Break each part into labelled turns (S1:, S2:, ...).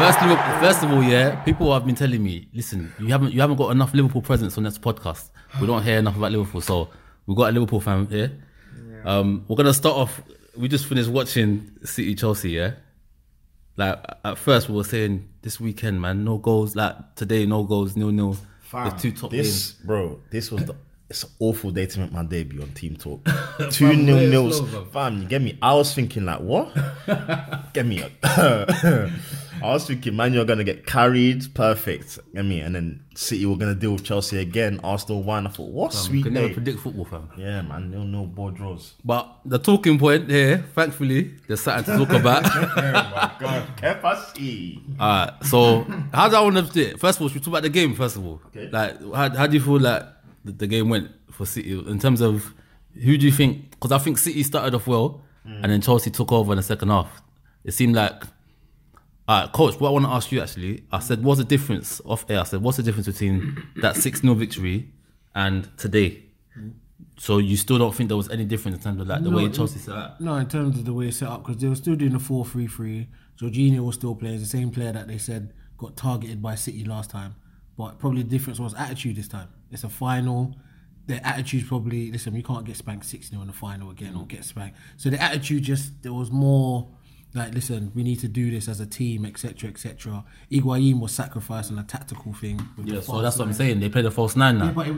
S1: First of all, yeah, people have been telling me, listen, you haven't got enough Liverpool presence on this podcast. We don't hear enough about Liverpool, so we got a Liverpool fan here. Yeah. We're gonna start off. We just finished watching City Chelsea, yeah. Like at first we were saying this weekend, man, no goals. Like today, no goals, 0-0. The two top games.
S2: Bro, this was it's an awful day to make my debut on Team Talk. 2-0. Fam, you get me? I was thinking like, what? Get me? I was thinking, man, you're going to get carried. Perfect. Get me? And then City were going to deal with Chelsea again. Arsenal won. I thought, what sweet day.
S1: Never predict football, fam.
S2: Yeah, man. No ball draws.
S1: But the talking point here, thankfully, there's something to talk about.
S2: Oh my God. Kepa.
S1: Alright, so how do I want to do it? First of all, should we talk about the game, first of all?
S2: Okay.
S1: Like, how do you feel like the game went for City in terms of who do you think? Because I think City started off well and then Chelsea took over in the second half. It seemed like, Coach, what I want to ask you actually, I said, what's the difference off air? I said, what's the difference between that 6-0 victory and today? So you still don't think there was any difference in terms of like the way Chelsea set up?
S3: No, in terms of the way it's set up, because they were still doing the 4-3-3. Jorginho was still playing, the same player that they said got targeted by City last time. But probably the difference was attitude this time. It's a final. Their attitude's probably, listen, you can't get spanked 6-0 in the final again or get spanked. So the attitude there was more like, listen, we need to do this as a team, etc., etc. Higuain was sacrificed on a tactical thing.
S1: Yeah, so that's what I'm saying. They played a false nine now.
S3: Yeah, but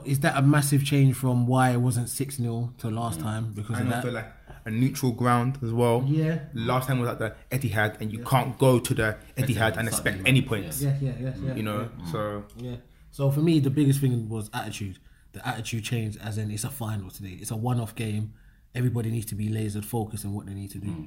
S3: is that a massive change from why it wasn't 6-0 to last time? Because of that.
S4: Also like a neutral ground as well.
S3: Yeah.
S4: Last time was at the Etihad, and you can't go to the Etihad and expect any points.
S3: Yeah.
S4: You know, so
S3: yeah. So for me, the biggest thing was attitude. The attitude changed, as in it's a final today. It's a one-off game. Everybody needs to be lasered focused on what they need to do.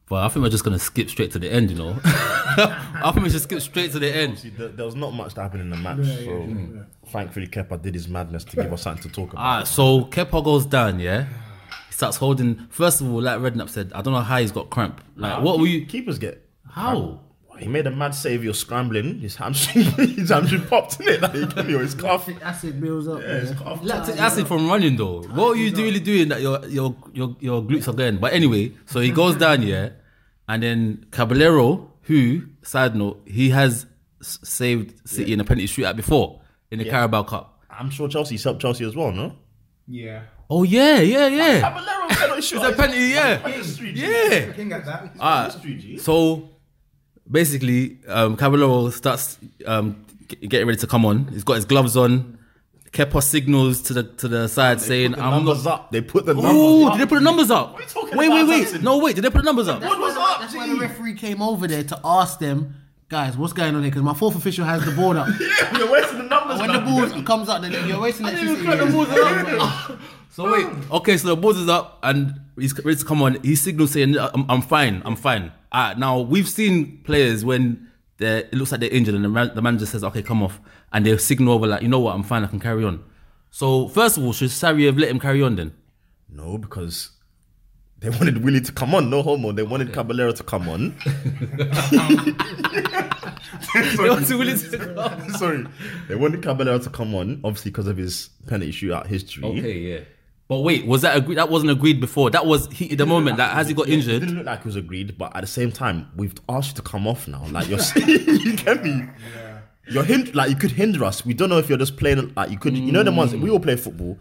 S1: But I think we're just going to skip straight to the end, you know. I think we should skip straight to the end.
S2: See, there was not much that happened in the match. Thankfully, Kepa did his madness to give us something to talk about.
S1: So Kepa goes down, yeah. He starts holding. First of all, like Redknapp said, I don't know how he's got cramp. Like, what were you?
S2: Keepers get
S1: How?
S2: He made a mad save. He was scrambling. His hamstring popped in it. Like, his calf.
S3: Lactic acid builds up.
S2: Yeah, his calf.
S1: Lactic acid from running though. What are you really doing that your glutes are going? But anyway, so he goes down, yeah, and then Caballero, who, side note, he has saved City in a penalty shootout before in the Carabao Cup.
S2: I'm sure Chelsea's helped Chelsea as well, no?
S4: yeah.
S1: Oh yeah.
S2: Caballero penalty shootout.
S1: It's a penalty, yeah.
S4: King at that.
S1: So basically, Caballero starts getting ready to come on. He's got his gloves on. Kepa signals to the side saying, "I'm not
S2: up." They put the numbers
S1: up.
S2: up.
S1: Did they put the numbers up?
S2: What are you talking
S1: Wait.
S2: about,
S1: Wait.
S2: Samson?
S1: No, wait. Did they put the numbers up?
S3: That's why the referee came over there to ask them, guys, what's going on here? Because my fourth official has the board up.
S2: Yeah, you're wasting the numbers.
S3: When the ball comes up, then you're wasting electricity.
S1: So wait. Okay, so the board is up and he's ready to come on. He signals saying, "I'm fine. Now we've seen players when it looks like they're injured and the manager says, "Okay, come off," and they signal over like, "You know what? I'm fine. I can carry on." So first of all, should Sarri have let him carry on then?
S2: No, because they wanted Willie to come on. No homo. They wanted Caballero to come on. Sorry. They wanted Caballero to come on, obviously because of his penalty shootout history.
S1: Okay, yeah. But wait, was that agreed? That wasn't agreed before. That was heat at the moment. Like, has he got injured?
S2: It didn't look like it was agreed, but at the same time, we've asked you to come off now. Like, you're you get me? Yeah. You're you could hinder us. We don't know if you're just playing. Like, you could. You know the ones we all play football.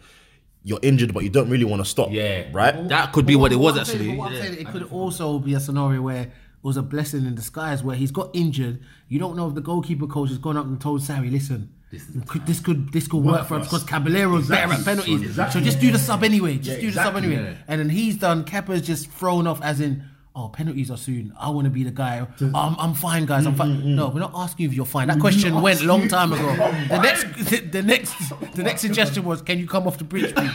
S2: You're injured, but you don't really want to stop.
S1: Yeah,
S2: right.
S1: That could be what it was actually.
S3: I'm saying, it could also be a scenario where it was a blessing in disguise, where he's got injured. You don't know if the goalkeeper coach has gone up and told Sarri, listen, this could work for us because Caballero's better at penalties. So just do the sub anyway.
S1: Yeah.
S3: And then he's done. Kepa's just thrown off as in, oh, penalties are soon. I want to be the guy. I'm fine, guys. I'm fine. No, we're not asking if you're fine. That question went a long time ago. The next suggestion was, can you come off the bridge, please?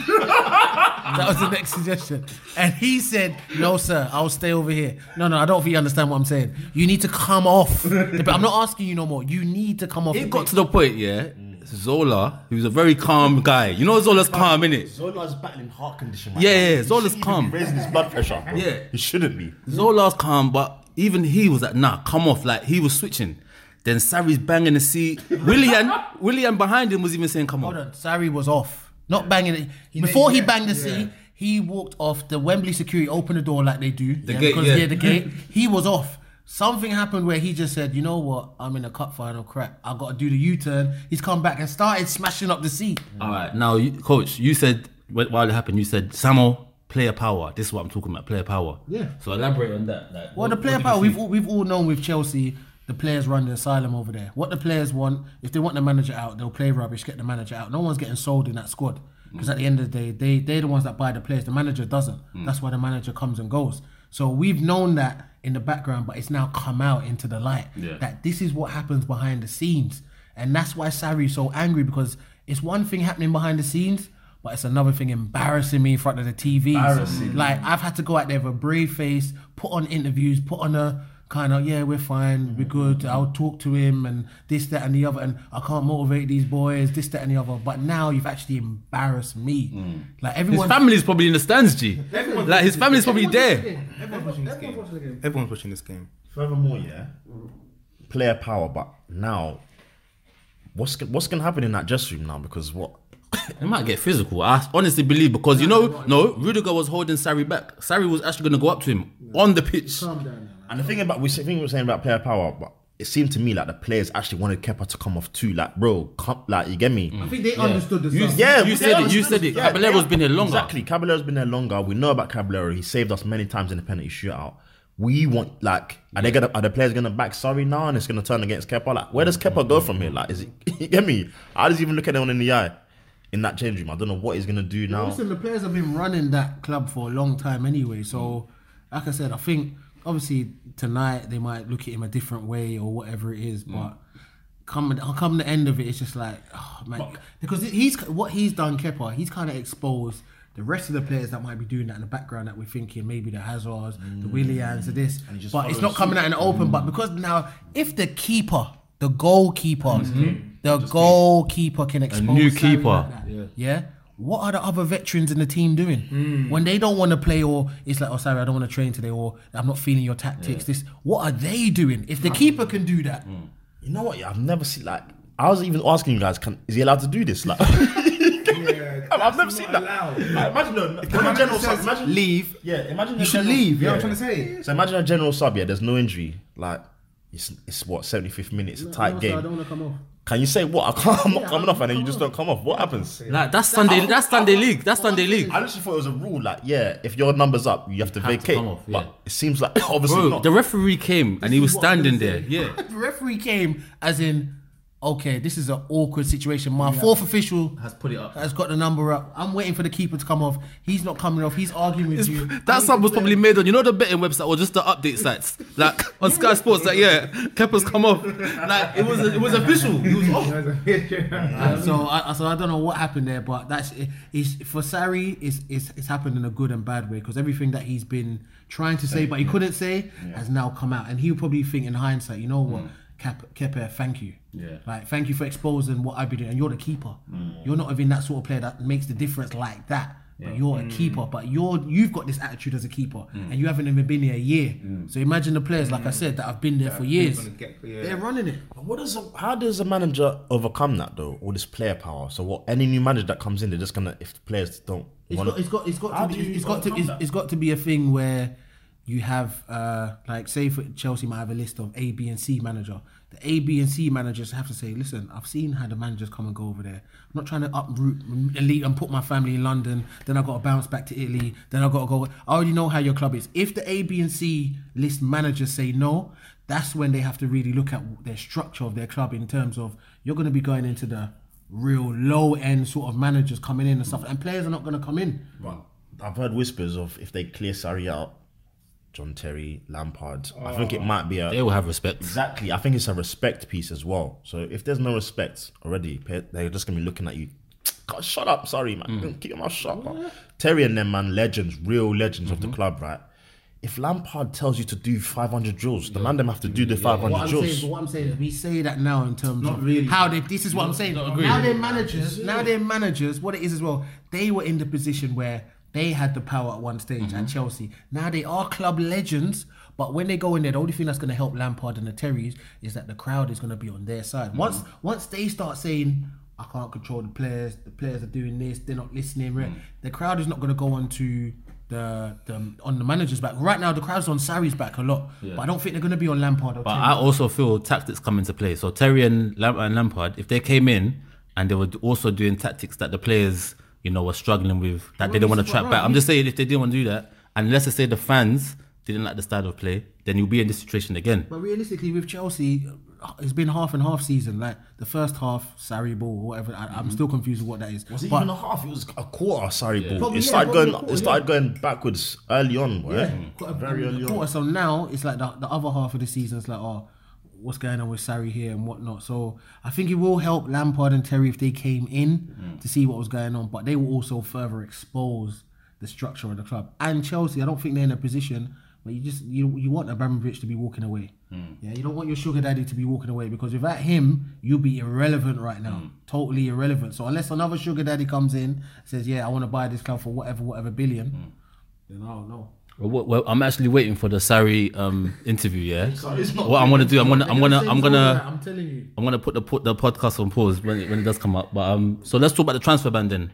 S3: That was the next suggestion. And he said, no, sir, I'll stay over here. No, I don't think you understand what I'm saying. You need to come off. But I'm not asking you no more. You need to come off.
S1: It got to the point, yeah. Zola, who's a very calm guy. You know Zola's calm, innit?
S2: Zola's battling heart condition.
S1: Yeah, Zola's calm.
S2: Raising his blood pressure. Bro.
S1: Yeah.
S2: He shouldn't be.
S1: Zola's calm, but even he was like, nah, come off. Like, he was switching. Then Sarri's banging the seat. Willian behind him was even saying, come on.
S3: Hold on, Sarri was off. Not banging it. Before he banged the seat, he walked off. The Wembley security opened the door like they do.
S1: The gate.
S3: The gate. He was off. Something happened where he just said, you know what, I'm in a cup final, crap. I've got to do the U-turn. He's come back and started smashing up the seat.
S1: All right, now, Coach, you said, while it happened, you said, Samo, player power. This is what I'm talking about, player power.
S3: Yeah.
S1: So elaborate on that. Like,
S3: Well, the player power, we've all known with Chelsea, the players run the asylum over there. What the players want, if they want the manager out, they'll play rubbish, get the manager out. No one's getting sold in that squad. Because at the end of the day, they're the ones that buy the players. The manager doesn't. That's why the manager comes and goes. So we've known that in the background, but it's now come out into the light that this is what happens behind the scenes. And that's why Sarri's so angry, because it's one thing happening behind the scenes, but it's another thing embarrassing me in front of the TVs. Like, I've had to go out there with a brave face, put on interviews, put on a kind of, yeah, we're fine, we're good, I'll talk to him and this, that and the other, and I can't motivate these boys, this, that and the other. But now you've actually embarrassed me. Like, everyone...
S1: His family's probably in the stands, G. Like, his family's probably there.
S4: Everyone's watching this game. Everyone's watching this game.
S2: Furthermore, player power, but now, what's going to happen in that dressing room now? Because what?
S1: It might get physical. I honestly believe, because Rudiger was holding Sarri back. Sarri was actually going to go up to him on the pitch.
S2: And the thing about we were saying about player power, but it seemed to me like the players actually wanted Kepa to come off too. Like, bro, like, you get me?
S3: I think they understood the stuff.
S1: You said it. Caballero's been here longer.
S2: Exactly, Caballero's been there longer. We know about Caballero. He saved us many times in the penalty shootout. We want, like, are the players gonna back Sarri now and it's gonna turn against Kepa? Like, where does Kepa go from here? Like, is it, you get me? I just even look at anyone in the eye in that change room. I don't know what he's gonna do now.
S3: Listen, the players have been running that club for a long time anyway. So, like I said, I think obviously tonight they might look at him a different way or whatever it is, but come the end of it, it's just like, oh man, because what he's done, Kepa, he's kind of exposed the rest of the players that might be doing that in the background that we're thinking, maybe the Hazards, the Willians, this, but it's not coming out in the open. But because now, if the keeper, the goalkeeper, the goalkeeper can expose
S1: a new
S3: Sarri
S1: keeper,
S3: like that, what are the other veterans in the team doing when they don't want to play, or it's like, oh, sorry, I don't want to train today, or I'm not feeling your tactics. This, what are they doing? If the keeper can do that,
S2: you know what? I've never seen, like, I was even asking you guys, is he allowed to do this? Like, I've never seen that. Like, imagine
S4: Leave.
S2: Yeah, imagine
S4: you should leave. You know what I'm trying to say?
S2: So imagine a general sub. Yeah, there's no injury. Like, it's what, 75th minute. It's a tight game.
S3: I don't want to come off.
S2: Can you say what? I'm not coming off, and then you just don't come off. What happens?
S1: Like, that's Sunday league. That's Sunday league.
S2: I literally thought it was a rule. Like, yeah, if your number's up, you have to vacate.
S1: come off, yeah.
S2: But it seems like obviously not.
S1: The referee came and he was standing there. Yeah.
S3: The referee came as in, okay, this is an awkward situation. My fourth official
S1: Has put it up.
S3: has got the number up. I'm waiting for the keeper to come off. He's not coming off. He's arguing with you.
S1: That sub was probably made on, the betting website or just the update sites, like on Sky Sports. Like, yeah, Kepa's come off. Like, it was official. He was off.
S3: So I don't know what happened there, but that's for Sarri. It's happened in a good and bad way, because everything that he's been trying to say but he couldn't say has now come out, and he'll probably think in hindsight, you know what, Kepa, thank you.
S1: Yeah.
S3: Like, thank you for exposing what I've been doing. And you're the keeper. You're not even that sort of player that makes the difference like that. But you're a keeper. But you've got this attitude as a keeper, and you haven't even been here a year. So imagine the players, like I said, that have been there for years. They're running it.
S2: How does a manager overcome that though? All this player power. So what? Any new manager that comes in, they're just gonna, if the players don't.
S3: It's got to be a thing where you have, like, say for Chelsea might have a list of A, B, and C manager. The A, B, and C managers have to say, listen, I've seen how the managers come and go over there. I'm not trying to uproot elite and put my family in London. Then I've got to bounce back to Italy. Then I've got to go. I already know how your club is. If the A, B, and C list managers say no, that's when they have to really look at their structure of their club in terms of, you're going to be going into the real low end sort of managers coming in and stuff, and players are not going to come in.
S2: But I've heard whispers of, if they clear Sarri out, John Terry, Lampard, I think it might be
S1: They will have respect.
S2: Exactly. I think it's a respect piece as well. So if there's no respect already, they're just going to be looking at you. God, shut up, sorry, man. Keep your mouth shut. Terry and them, man, legends, real legends of the club, right? If Lampard tells you to do 500 drills, the man them have to do the 500 drills.
S3: What I'm saying is, we say that now in terms of
S4: really.
S3: how they. This is what I'm saying. Now they're managers. What it is as well, they were in the position where they had the power at one stage at Chelsea. Now they are club legends, but when they go in there, the only thing that's going to help Lampard and the Terrys is that the crowd is going to be on their side. Once they start saying, I can't control the players are doing this, they're not listening, the crowd is not going to go on to on the manager's back. Right now, the crowd's on Sarri's back a lot, but I don't think they're going to be on Lampard. Or
S1: But
S3: Terry.
S1: I also feel tactics come into play. So Terry and Lampard, if they came in and they were also doing tactics that the players, were struggling with, that they didn't want to track back. I'm just saying, if they didn't want to do that, and let's just say the fans didn't like the style of play, then you'll be in this situation again.
S3: But realistically, with Chelsea, it's been half and half season. Like the first half, Sarri ball, whatever. I'm still confused with what that is.
S2: Was it
S3: But
S2: even a half? It was a quarter. Sorry, ball.
S3: Probably,
S2: It
S3: yeah,
S2: started
S3: probably
S2: going.
S3: a quarter,
S2: It started going backwards early on. Right? Very early on.
S3: So now it's like the other half of the season. It's like, oh, what's going on with Sarri here and whatnot. So I think it will help Lampard and Terry if they came in to see what was going on. But they will also further expose the structure of the club. And Chelsea, I don't think they're in a position where you want Abramovich to be walking away. Yeah, you don't want your sugar daddy to be walking away, because without him, you'll be irrelevant right now. Totally irrelevant. So unless another sugar daddy comes in, says, yeah, I want to buy this club for whatever billion, then I don't know.
S1: Well, I'm actually waiting for the Sarri interview. Yeah,
S2: It's not
S1: what I'm gonna do, I'm
S3: I'm telling you.
S1: put the podcast on pause when it does come up. But so let's talk about the transfer ban then.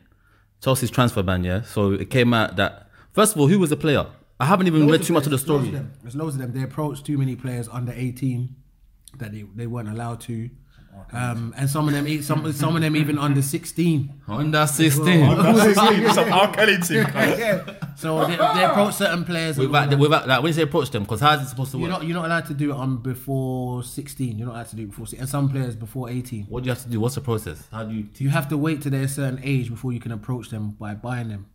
S1: Chelsea's transfer ban. Yeah, so it came out that, first of all, who was the player? I haven't even read too much of the story.
S3: There's loads of them. They approached too many players under 18 that they weren't allowed to, and some of them even under 16.
S1: Under 16.
S2: Some R. Kelly thing.
S3: So they approached certain players.
S1: Without like, when you say approach them, because how is it supposed to work?
S3: You're not allowed to do it before 16. You're not allowed to do it before 16. And some players before 18.
S1: What do you have to do? What's the process? How do you?
S3: You have to wait till they're a certain age before you can approach them by buying them.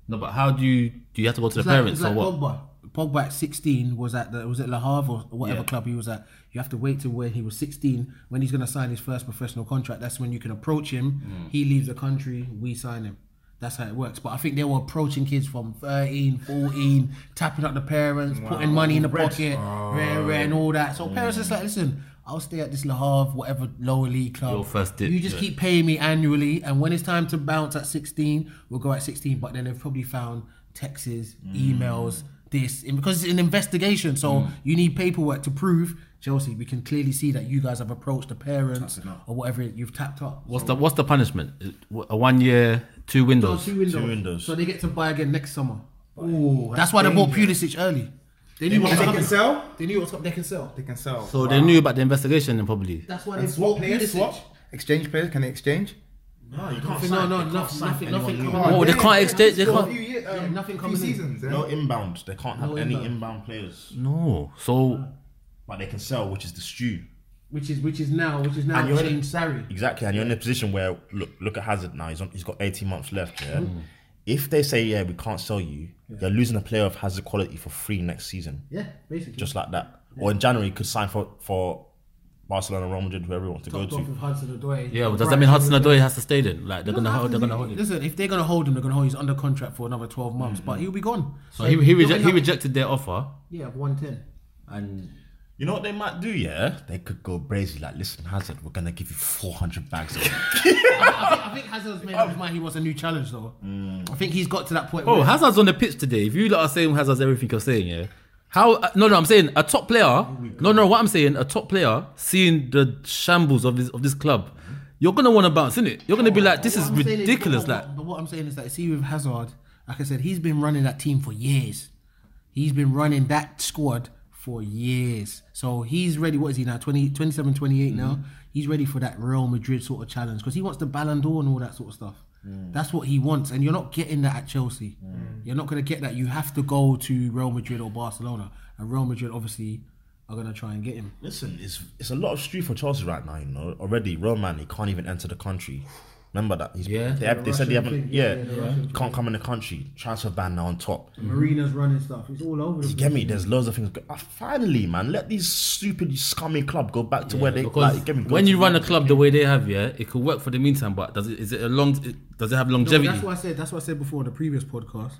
S1: No, but how do you have to go to
S3: It's
S1: the parents
S3: like
S1: or what?
S3: Pogba at 16 was at Le Havre or whatever club he was at. You have to wait till when he was 16, when he's going to sign his first professional contract. That's when you can approach him. He leaves the country, we sign him. That's how it works. But I think they were approaching kids from 13, 14, tapping up the parents, putting money in the pocket, rare and all that. So parents just like, listen, I'll stay at this Le Havre, whatever lower league club.
S1: Your first dip,
S3: you just keep paying me annually, and when it's time to bounce at 16, we'll go at 16. But then they've probably found texts, emails, because it's an investigation. So you need paperwork to prove, Chelsea, we can clearly see that you guys have approached the parents or whatever you've tapped up.
S1: What's the punishment? A 1 year, 2 windows?
S3: No, 2 windows. So they get to buy again next summer. Ooh, that's why they bought Pulisic early. They knew what was coming.
S4: sell.
S3: They knew what they can sell.
S4: They can sell.
S1: So they knew about the investigation then probably.
S3: That's why
S4: And
S3: they
S4: swap
S3: bought
S4: players,
S3: Pulisic.
S4: swap. Exchange players, can they exchange?
S2: No, you can't
S3: Nothing coming.
S1: Oh, they can't exchange. They
S4: For a
S1: can't.
S4: few years,
S3: nothing
S4: few
S3: coming in.
S4: seasons.
S2: No inbound. They can't have
S3: No
S2: any
S3: inbound.
S2: inbound players.
S1: No. So
S2: But they can sell, which is the stew.
S3: Which is now
S2: And you're in-
S3: changed Sarri.
S2: Exactly, and you're in a position where look at Hazard now. He's got 18 months left. Yeah. If they say we can't sell you, you're losing a player of Hazard quality for free next season,
S3: Yeah, basically.
S2: just like that. Or in January, you could sign for Barcelona, Real Madrid, whoever he wants to go
S3: Top off
S2: to.
S3: with Hudson-Odoi.
S1: yeah, well, does that mean Hudson-Odoi has to stay then? Like they're gonna hold him.
S3: Listen, if they're gonna hold him, they're gonna hold. He's under contract for another 12 months, but he'll be gone.
S1: So he rejected their offer,
S3: Yeah, 110.
S1: and
S2: You know what they might do? Yeah, they could go brazy. Like, listen, Hazard, we're gonna give you 400 bags.
S3: I think Hazard's made up his mind. He wants a new challenge, though. I think he's got to that point.
S1: oh,
S3: where
S1: Hazard's on the pitch today. If you lot are saying Hazard's everything you're saying, yeah. How? No, I'm saying a top player. No, what I'm saying, a top player seeing the shambles of this club, you're gonna want to bounce, innit? You're gonna be like, this is
S3: What I'm saying
S1: ridiculous.
S3: but what I'm saying is that, see, with Hazard, like I said, he's been running that team for years. He's been running that squad for years. So he's ready. What is he now? 27, 28 now. He's ready for that Real Madrid sort of challenge because he wants the Ballon d'Or and all that sort of stuff. That's what he wants, and you're not getting that at Chelsea. You're not going to get that. You have to go to Real Madrid or Barcelona, and Real Madrid obviously are going to try and get him.
S2: Listen, it's a lot of street for Chelsea right now. You know, already Roman, he can't even enter the country. Remember that? They said they haven't.
S3: Russian
S2: Can't come in the country. Transfer ban now on top.
S3: Marina's running stuff. It's all over.
S2: You get me? There's loads of things. Finally, man, let these stupid scummy club go back to where they
S1: because
S2: like. Get me,
S1: when you run a club the way they have, yeah, it could work for the meantime. But does it have longevity?
S3: No, that's what I said before in the previous podcast.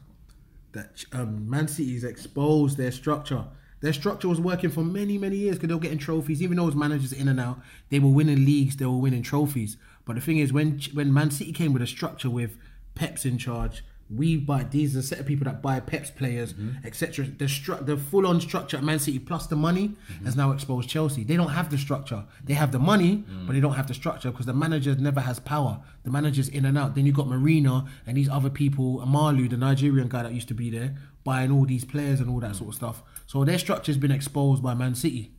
S3: That Man City's exposed their structure. Their structure was working for many, many years because they were getting trophies. Even though it was managers in and out, they were winning leagues, they were winning trophies. But the thing is, when Man City came with a structure with Pep's in charge, We buy these are a set of people that buy Pep's players, etc. The full-on structure at Man City plus the money has now exposed Chelsea. They don't have the structure. They have the money, but they don't have the structure because the manager never has power. The manager's in and out. Then you got Marina and these other people, Amalu, the Nigerian guy that used to be there, buying all these players and all that sort of stuff. So their structure's been exposed by Man City.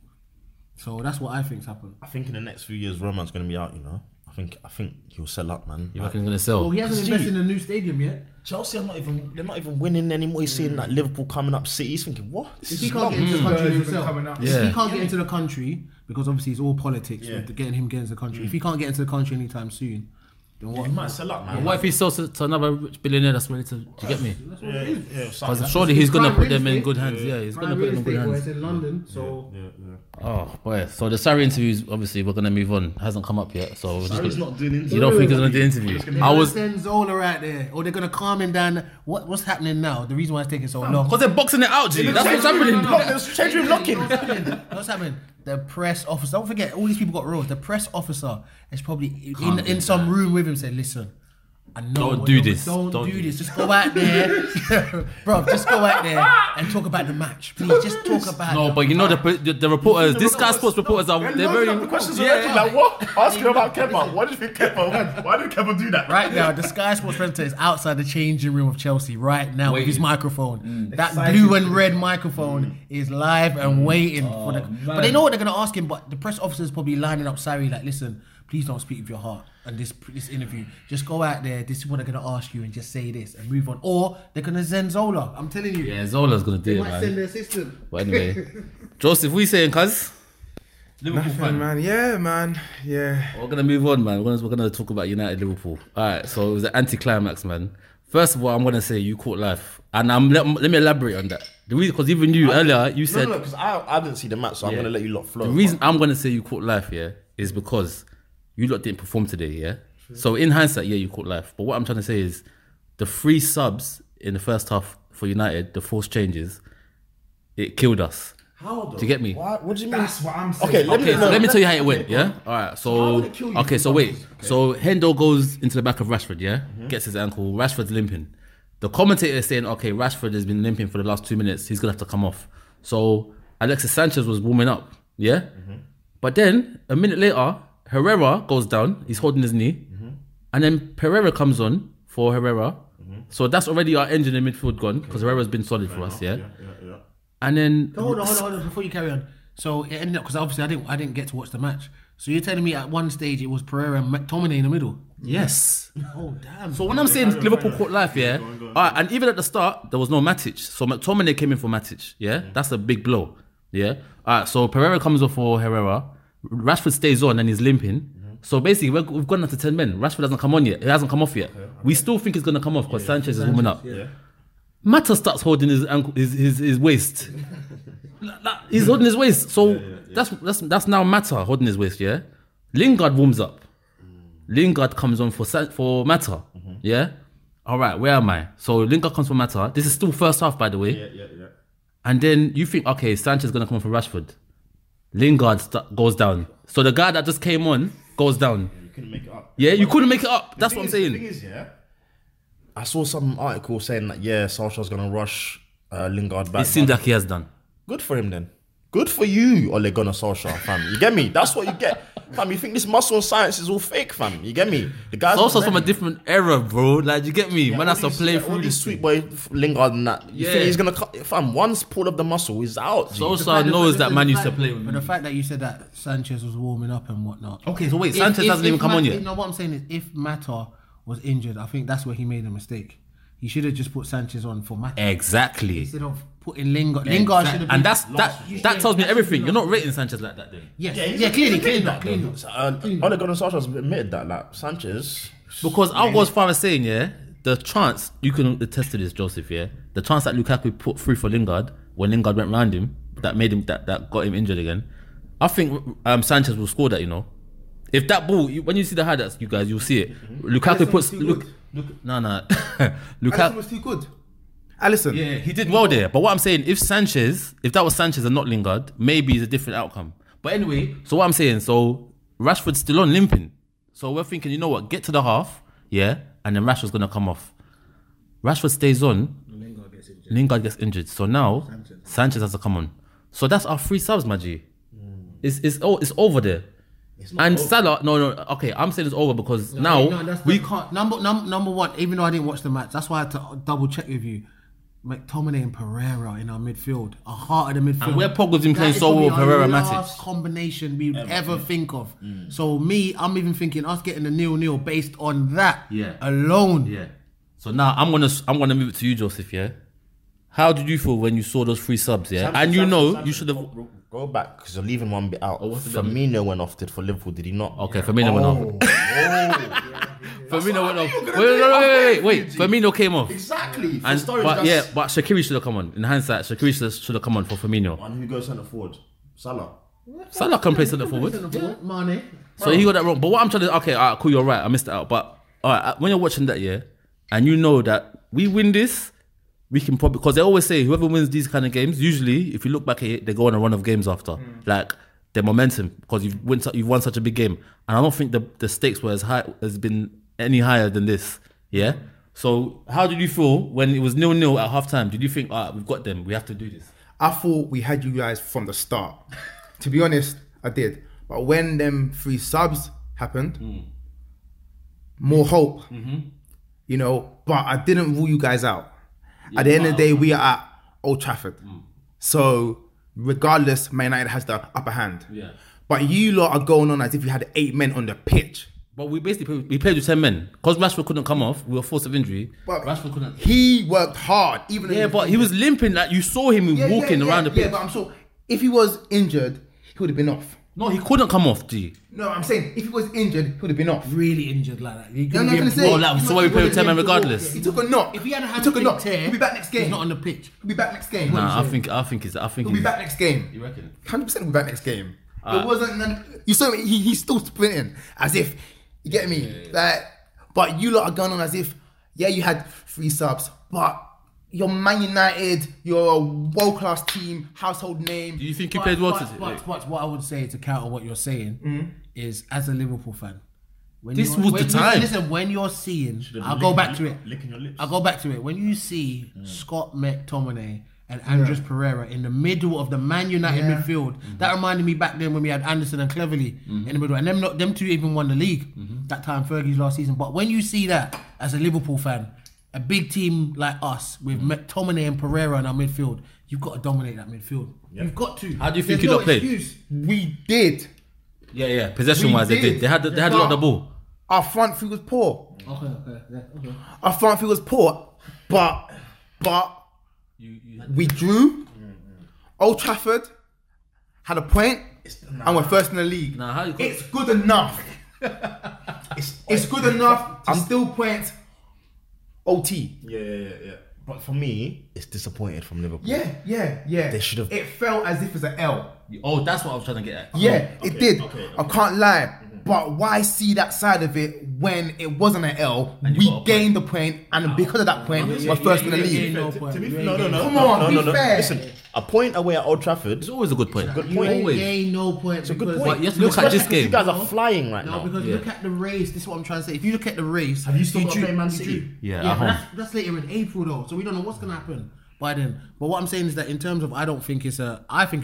S3: So that's what I think's happened.
S2: I think in the next few years, Roman's going to be out, you know. I think he'll sell up, man.
S1: You reckon he's going to sell?
S3: Well, he hasn't invested in a new stadium yet.
S2: Chelsea they're not even winning anymore. He's seeing like Liverpool coming up, City. He's thinking, what?
S3: If he can't get into the country himself,
S1: Yeah.
S3: if he can't get into the country, because obviously it's all politics with getting into the country. If he can't get into the country anytime soon, then what?
S2: He might sell up, man.
S1: What if he sells it to another rich billionaire that's ready to... Do you get me?
S3: That's what it is.
S1: Because surely he's going to put them in good hands. Yeah, he's going to put them in good
S3: Well,
S1: hands.
S3: it's in London, so
S1: Oh, boy. So the Sarri interviews, obviously, we're going to move on. Hasn't come up yet. So we're just
S2: He's
S1: gonna,
S2: not doing interviews.
S1: you don't think he's going to do interviews?
S3: they're gonna send Zola out there, or they're gonna calm him down. What's happening now? The reason why it's taking so long.
S1: Because they're boxing it out, G. That's what's happening.
S2: There's change room locking.
S3: What's happening? The press officer. Don't forget, all these people got roles. The press officer is probably in some room with him saying, "Listen, I know.
S1: Don't do this.
S3: Don't do this. Just go out there, bro. Just go out there and talk about the match, please. Just talk about.
S1: No, but you know the reporters, this Sky Sports reporters are they're very
S2: The questions already like what? Ask him about Kepa. Why do you think Kepa? Why did Kepa do that?
S3: Right now, the Sky Sports presenter is outside the changing room of Chelsea right now with his microphone. That blue and red microphone is live and waiting for the. But they know what they're gonna ask him. But the press officer is probably lining up Sarri like, listen, please don't speak with your heart. And this interview, just go out there. This is what they're gonna ask you, and just say this and move on. Or they're gonna send Zola. I'm telling you.
S1: Yeah, Zola's gonna do
S3: They
S1: it,
S3: might
S1: man.
S3: send their assistant.
S1: But anyway, Joseph, what are you saying, cuz? Liverpool
S4: Nothing,
S1: fan.
S4: man. Yeah, man. Yeah.
S1: We're gonna move on, man. We're gonna talk about United Liverpool. All right, so it was an anti-climax, man. First of all, I'm gonna say you caught life, and let me elaborate on that. The reason, because even you earlier, you said
S2: No, because I didn't see the match, so I'm gonna let you lot flow.
S1: the reason I'm gonna say you caught life, yeah, is because you lot didn't perform today, yeah. So in hindsight, yeah, you caught life. But what I'm trying to say is the 3 subs in the first half for United, the forced changes, it killed us.
S2: How though?
S1: Do you get me?
S2: What do you mean?
S4: That's what I'm saying.
S2: Okay,
S1: Let me tell you how it went, yeah? All right,
S2: How
S1: so,
S2: would it kill you
S1: okay,
S2: if
S1: so
S2: you
S1: wait.
S2: lost?
S1: So Hendo goes into the back of Rashford, yeah? Gets his ankle. Rashford's limping. The commentator is saying, okay, Rashford has been limping for the last 2 minutes. He's going to have to come off. So Alexis Sanchez was warming up, yeah? But then, a minute later, Herrera goes down. He's holding his knee. And then Pereira comes on for Herrera. So that's already our engine in midfield gone because Herrera's been solid for us, yeah? And then...
S3: Hold on, before you carry on. So it ended up, because obviously I didn't get to watch the match. So you're telling me at one stage it was Pereira and McTominay in the middle?
S1: Yes.
S3: Oh, damn.
S1: So when I'm saying Liverpool caught life, yeah, and even at the start there was no Matic, so McTominay came in for Matic, yeah, that's a big blow, yeah. All right, so Pereira comes off for Herrera, Rashford stays on and he's limping. So basically we've gone up to 10 men. Rashford hasn't come on yet. He hasn't come off yet. We still think he's gonna come off because Sanchez is warming up. Mata starts holding his ankle, his waist. He's holding his waist. So that's now Mata holding his waist. Yeah. Lingard warms up. Lingard comes on for Mata. Yeah. All right. Where am I? So Lingard comes for Mata. This is still first half, by the way.
S2: Yeah.
S1: And then you think, okay, Sanchez is gonna come on for Rashford. Lingard goes down. So the guy that just came on goes down.
S2: You couldn't make it up.
S1: Yeah, you couldn't make it up. That's what I'm
S2: The
S1: saying.
S2: thing is, yeah, I saw some article saying that Solskjaer's gonna rush Lingard back.
S1: It seems like he has done.
S2: Good for him then. Good for you, Ole Gunnar Solskjaer, fam. You get me? That's what you get, fam. You think this muscle and science is all fake, fam? You get me? The guy's
S1: Also
S2: not
S1: from a
S2: ready.
S1: different era, bro. Like, you get me? Man has to play
S2: all
S1: through
S2: these
S1: this.
S2: sweet boy Lingard and that. You
S1: Yeah.
S2: think he's gonna cut? Fam, once pull up the muscle, he's out. G.
S1: Solskjaer knows that man used to play with
S3: But
S1: me.
S3: the fact that you said that Sanchez was warming up and whatnot.
S1: Okay, so wait, Sanchez hasn't even come on yet.
S3: No, what I'm saying is, if Mata was injured, I think that's where he made a mistake. He should have just put Sanchez on for Mata
S1: Exactly.
S3: instead of putting Lingard. Lingard should have been.
S1: And that tells me everything. You're not rating Sanchez like that, then.
S3: Yes.
S2: he's
S3: Yeah, clearly,
S2: admitted
S3: clearly.
S2: Ole Gunnar Solskjaer's admitted that, like Sanchez.
S1: Because I'll go as far as saying, yeah, the chance, you can attest to this, Joseph, yeah, the chance that Lukaku put through for Lingard, when Lingard went round him, that made him, that got him injured again, I think Sanchez will score that, you know. If that ball, when you see the highlights, you guys, you'll see it. Lukaku puts, no.
S4: Alisson
S1: Lukaku,
S4: was too good. Alisson.
S1: yeah, he did well there. But what I'm saying, if that was Sanchez and not Lingard, maybe it's a different outcome. But anyway, so what I'm saying, so Rashford's still on limping. So we're thinking, you know what, get to the half, yeah, and then Rashford's going to come off. Rashford stays on, Lingard gets injured. So now Sanchez has to come on. So that's our 3 subs, my G. It's over there. And Salah, no, okay, I'm saying it's over because we
S3: can't. Number one, even though I didn't watch the match, that's why I had to double check with you. McTominay and Pereira in our midfield, a heart of the midfield.
S1: And where Pogba's been playing so well with Pereira Matic.
S3: Last combination we would ever think of. So I'm even thinking us getting a 0-0 based on that alone.
S1: Yeah. So now I'm gonna move it to you, Joseph. Yeah. How did you feel when you saw those 3 subs? Yeah, you should have.
S2: Go back because you're leaving one bit out. Firmino went off for Liverpool, did he not?
S1: Okay, Firmino went off. Firmino went off. Wait. Firmino came off.
S2: Exactly.
S1: But Shaqiri should have come on. In hindsight, Shaqiri should have come on for Firmino.
S2: And who goes centre forward? Salah.
S1: Salah can play centre forward.
S3: Mane.
S1: So he got that wrong. But what I'm trying to, okay, alright, cool, you're right. I missed it out. But alright, when you're watching that, and you know that we win this, we can probably, because they always say whoever wins these kind of games, usually if you look back at it, they go on a run of games after, like their momentum, because you've won such a big game, and I don't think the stakes were has been any higher than this. Yeah. So how did you feel when it was 0-0 at half time? Did you think, we've got them, we have to do this?
S4: I thought we had you guys from the start. To be honest, I did. But when them 3 subs happened, more hope. You know, but I didn't rule you guys out. At the end of the day, we are at Old Trafford. So, regardless, Man United has the upper hand.
S1: Yeah.
S4: But you lot are going on as if you had 8 men on the pitch.
S1: But we played with 10 men. Because Rashford couldn't come off, we were forced of injury.
S4: But
S1: Rashford couldn't.
S4: He worked hard.
S1: But he was limping. Like, you saw him walking around the pitch.
S4: Yeah, but I'm sure if he was injured, he would have been off.
S1: No, he couldn't come off, G.
S4: No, I'm saying if he was injured, he would have been off.
S3: Really injured like that.
S4: You know what I'm going to say?
S1: So why we play with 10 men regardless?
S4: He took a knock.
S3: If he had
S4: he took a knock,
S3: tear,
S4: he'll be back next game.
S3: He's not on the pitch.
S4: He'll be back next game.
S1: Nah, I think
S4: he'll be back next game.
S1: You reckon?
S4: 100% he'll be back next game. It wasn't. You saw him. He's still sprinting as if. You get me? Like, but you lot are going on as if you had 3 subs, but you're Man United. You're a world class team, household name.
S1: Do you think you played well today?
S3: But what I would say to counter what you're saying is, as a Liverpool fan, when you're seeing, I'll go back to it.
S2: Licking your lips.
S3: I'll go back to it. When you see Scott McTominay and Andres Pereira in the middle of the Man United midfield, that reminded me back then when we had Anderson and Cleverley in the middle, and them 2 even won the league that time, Fergie's last season. But when you see that as a Liverpool fan, a big team like us with McTominay and Pereira in our midfield, you've got to dominate that midfield. You've got to.
S1: How do you think you lot played?
S3: Excuse.
S4: We did.
S1: Yeah. Possession-wise, they did. They had a lot of the ball.
S4: Our front three was poor.
S3: Okay.
S4: Our front three was poor, but we drew. Old Trafford had a point, and we're first in the league. It's good enough. It's good enough to still point OT.
S2: Yeah. But for me, it's disappointed from Liverpool.
S4: Yeah.
S2: They should have.
S4: It felt as if it was an L.
S1: Oh, that's what I was trying to get at.
S4: Yeah, it did.
S2: Okay.
S4: I can't lie. But why see that side of it when it wasn't an L? We gained the point, and because of that point, we're first in the league.
S2: No.
S4: Come on, be fair.
S2: Listen, a point away at Old Trafford.
S1: It's always a good point.
S2: Good point.
S3: You ain't no point. It's
S2: a good point.
S1: But you have to look at this game.
S2: You guys are flying right now.
S3: No, because look at the race. This is what I'm trying to say. If you look at the race,
S2: have you still got to play Man City?
S1: Yeah,
S3: but that's later in April though, so we don't know what's gonna happen by then. But what I'm saying is that in terms of, I think it's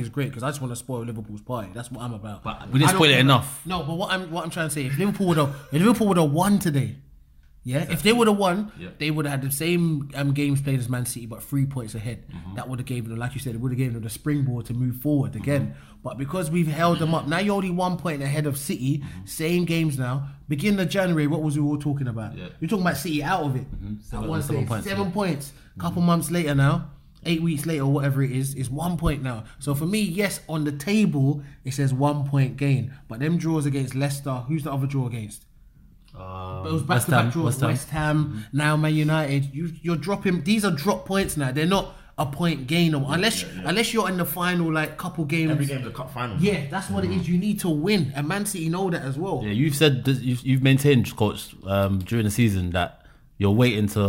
S3: great because I just want to spoil Liverpool's party. That's what I'm about.
S1: But we didn't spoil it enough.
S3: No, but what I'm trying to say, if Liverpool would have won today, if they would have won, they would have had the same games played as Man City, but 3 points ahead. That would have given them, like you said, it would have given them the springboard to move forward again. But because we've held them up, now you're only 1 point ahead of City. Same games now. Beginning of January, what was we all talking about? You're talking about City out of it. Seven points. Couple months later now, 8 weeks later, or whatever it is, it's 1 point now. So for me, yes, on the table it says 1 point gain. But them draws against Leicester, who's the other draw against? But it was back-to-back draws. West Ham, now Man United. You're dropping. These are drop points now. They're not a point gain, unless you're in the final couple games.
S2: Every game's a cup final.
S3: Yeah, that's what it is. You need to win, and Man City know that as well.
S1: Yeah, you've said this, you've maintained, coach, during the season that you're waiting to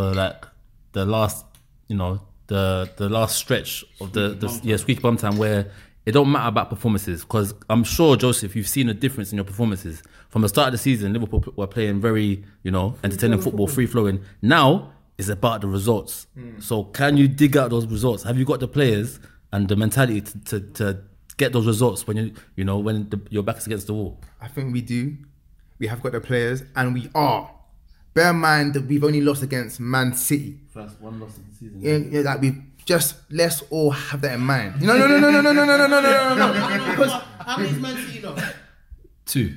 S1: the last, the last stretch of the squeaky bum time where it don't matter about performances, because I'm sure, Joseph, you've seen a difference in your performances. From the start of the season, Liverpool were playing very, entertaining football, free-flowing. Now, it's about the results. So can you dig out those results? Have you got the players and the mentality to get those results when your back is against the wall?
S4: I think we do. We have got the players, and we are. Bear in mind that we've only lost against Man City.
S1: First one loss of the season.
S4: Yeah, like let's all have that in mind. No.
S3: Because how many is Man City lost?
S1: 2.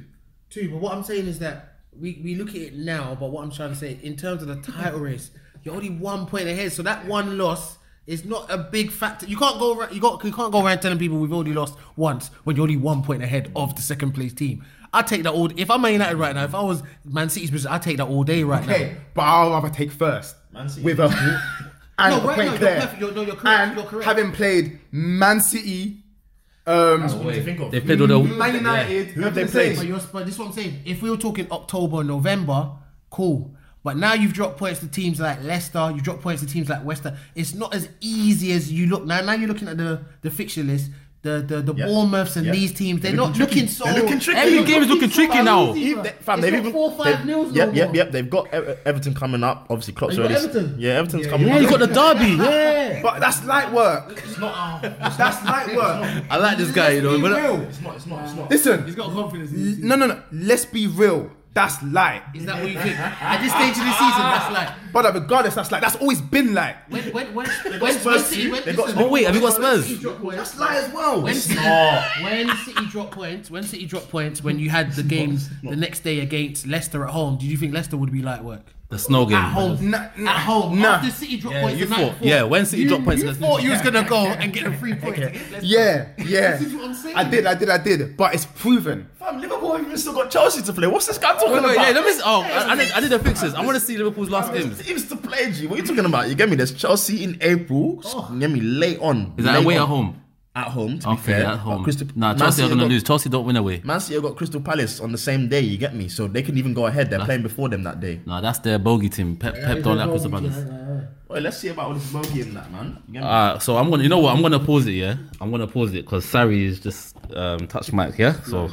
S3: But what I'm saying is that we look at it now, but what I'm trying to say, in terms of the title race, you're only 1 point ahead. So that one loss is not a big factor. You can't go around telling people we've already lost once when you're only 1 point ahead of the second place team. I take that all. If I'm Man United right now, if I was Man City's position, I take that all day right now.
S4: Okay, but I'll rather take first
S2: Man City.
S4: with a and
S3: No,
S4: a point
S3: you're
S4: clear.
S3: perfect. You're correct.
S4: And
S3: You're correct.
S4: having played Man City,
S2: That's what to think of.
S1: They played all the
S4: Man United,
S2: Who have they played?
S3: But this is what I'm saying. If we were talking October, November, cool. But now you've dropped points to teams like Leicester. You've dropped points to teams like West Ham. It's not as easy as you look now. Now you're looking at the fixture list. The Bournemouths and these teams, they're not looking so.
S2: They're looking tricky.
S1: Every game is looking tricky now.
S2: They've even
S3: 4-5 nils.
S2: Yep. They've got Everton coming up. Obviously, Klopp's
S3: Oh, you got
S2: already.
S3: Everton?
S2: Yeah, Everton's coming
S1: Yeah,
S2: up.
S1: you got the derby. Yeah.
S4: But that's light work.
S3: It's not.
S4: That's light work.
S1: I like this guy, you know.
S4: Be real.
S2: It's not.
S3: He's
S4: Listen,
S3: got confidence. In his team.
S4: no. Let's be real. That's light.
S3: Is that what you think? At this stage of the season, that's like.
S4: But regardless, that's light. That's always been light.
S3: When
S2: Spurs
S3: City
S2: too.
S3: went.
S2: They've got-
S3: listen,
S1: Oh wait, have you got
S3: when
S1: Spurs?
S3: City dropped points-
S4: That's light as well.
S3: When City dropped points, when you had the game the next day against Leicester at home, did you think Leicester would be light work?
S1: The snow game.
S3: At home,
S4: Nah.
S3: After City dropped
S1: Yeah,
S3: points
S1: you
S3: the night
S1: thought.
S3: before,
S1: Yeah, when City dropped points.
S3: you thought you was gonna go and get the 3 points. against Leicester.
S4: Yeah.
S3: This is what I'm saying.
S4: I did. But it's proven.
S2: Fam, Liverpool have even still got Chelsea to play. What's this guy talking
S1: Wait,
S2: about?
S1: yeah, let me. I did the fixtures. I want to see Liverpool's last games.
S2: Teams to play, G. What are you talking about? You get me? There's Chelsea in April. You get me? Late on.
S1: Is that
S2: Late
S1: away
S2: on.
S1: at home?
S2: At home, to be
S1: Okay,
S2: fair.
S1: at home.
S2: But
S1: Nah,
S2: Man
S1: Chelsea are
S2: City
S1: gonna
S2: got-
S1: lose. Chelsea don't win away.
S2: Man City have got Crystal Palace on the same day, you get me? So they can even go ahead. They're playing before them that day.
S1: Nah, that's their bogey team. Pep don't like Crystal Palace.
S2: Well, let's see about all this bogey and that, man. You get me?
S1: So I'm gonna. You know what? I'm gonna pause it. Yeah, I'm gonna pause it because Sarri is just touched mic. Yeah. So.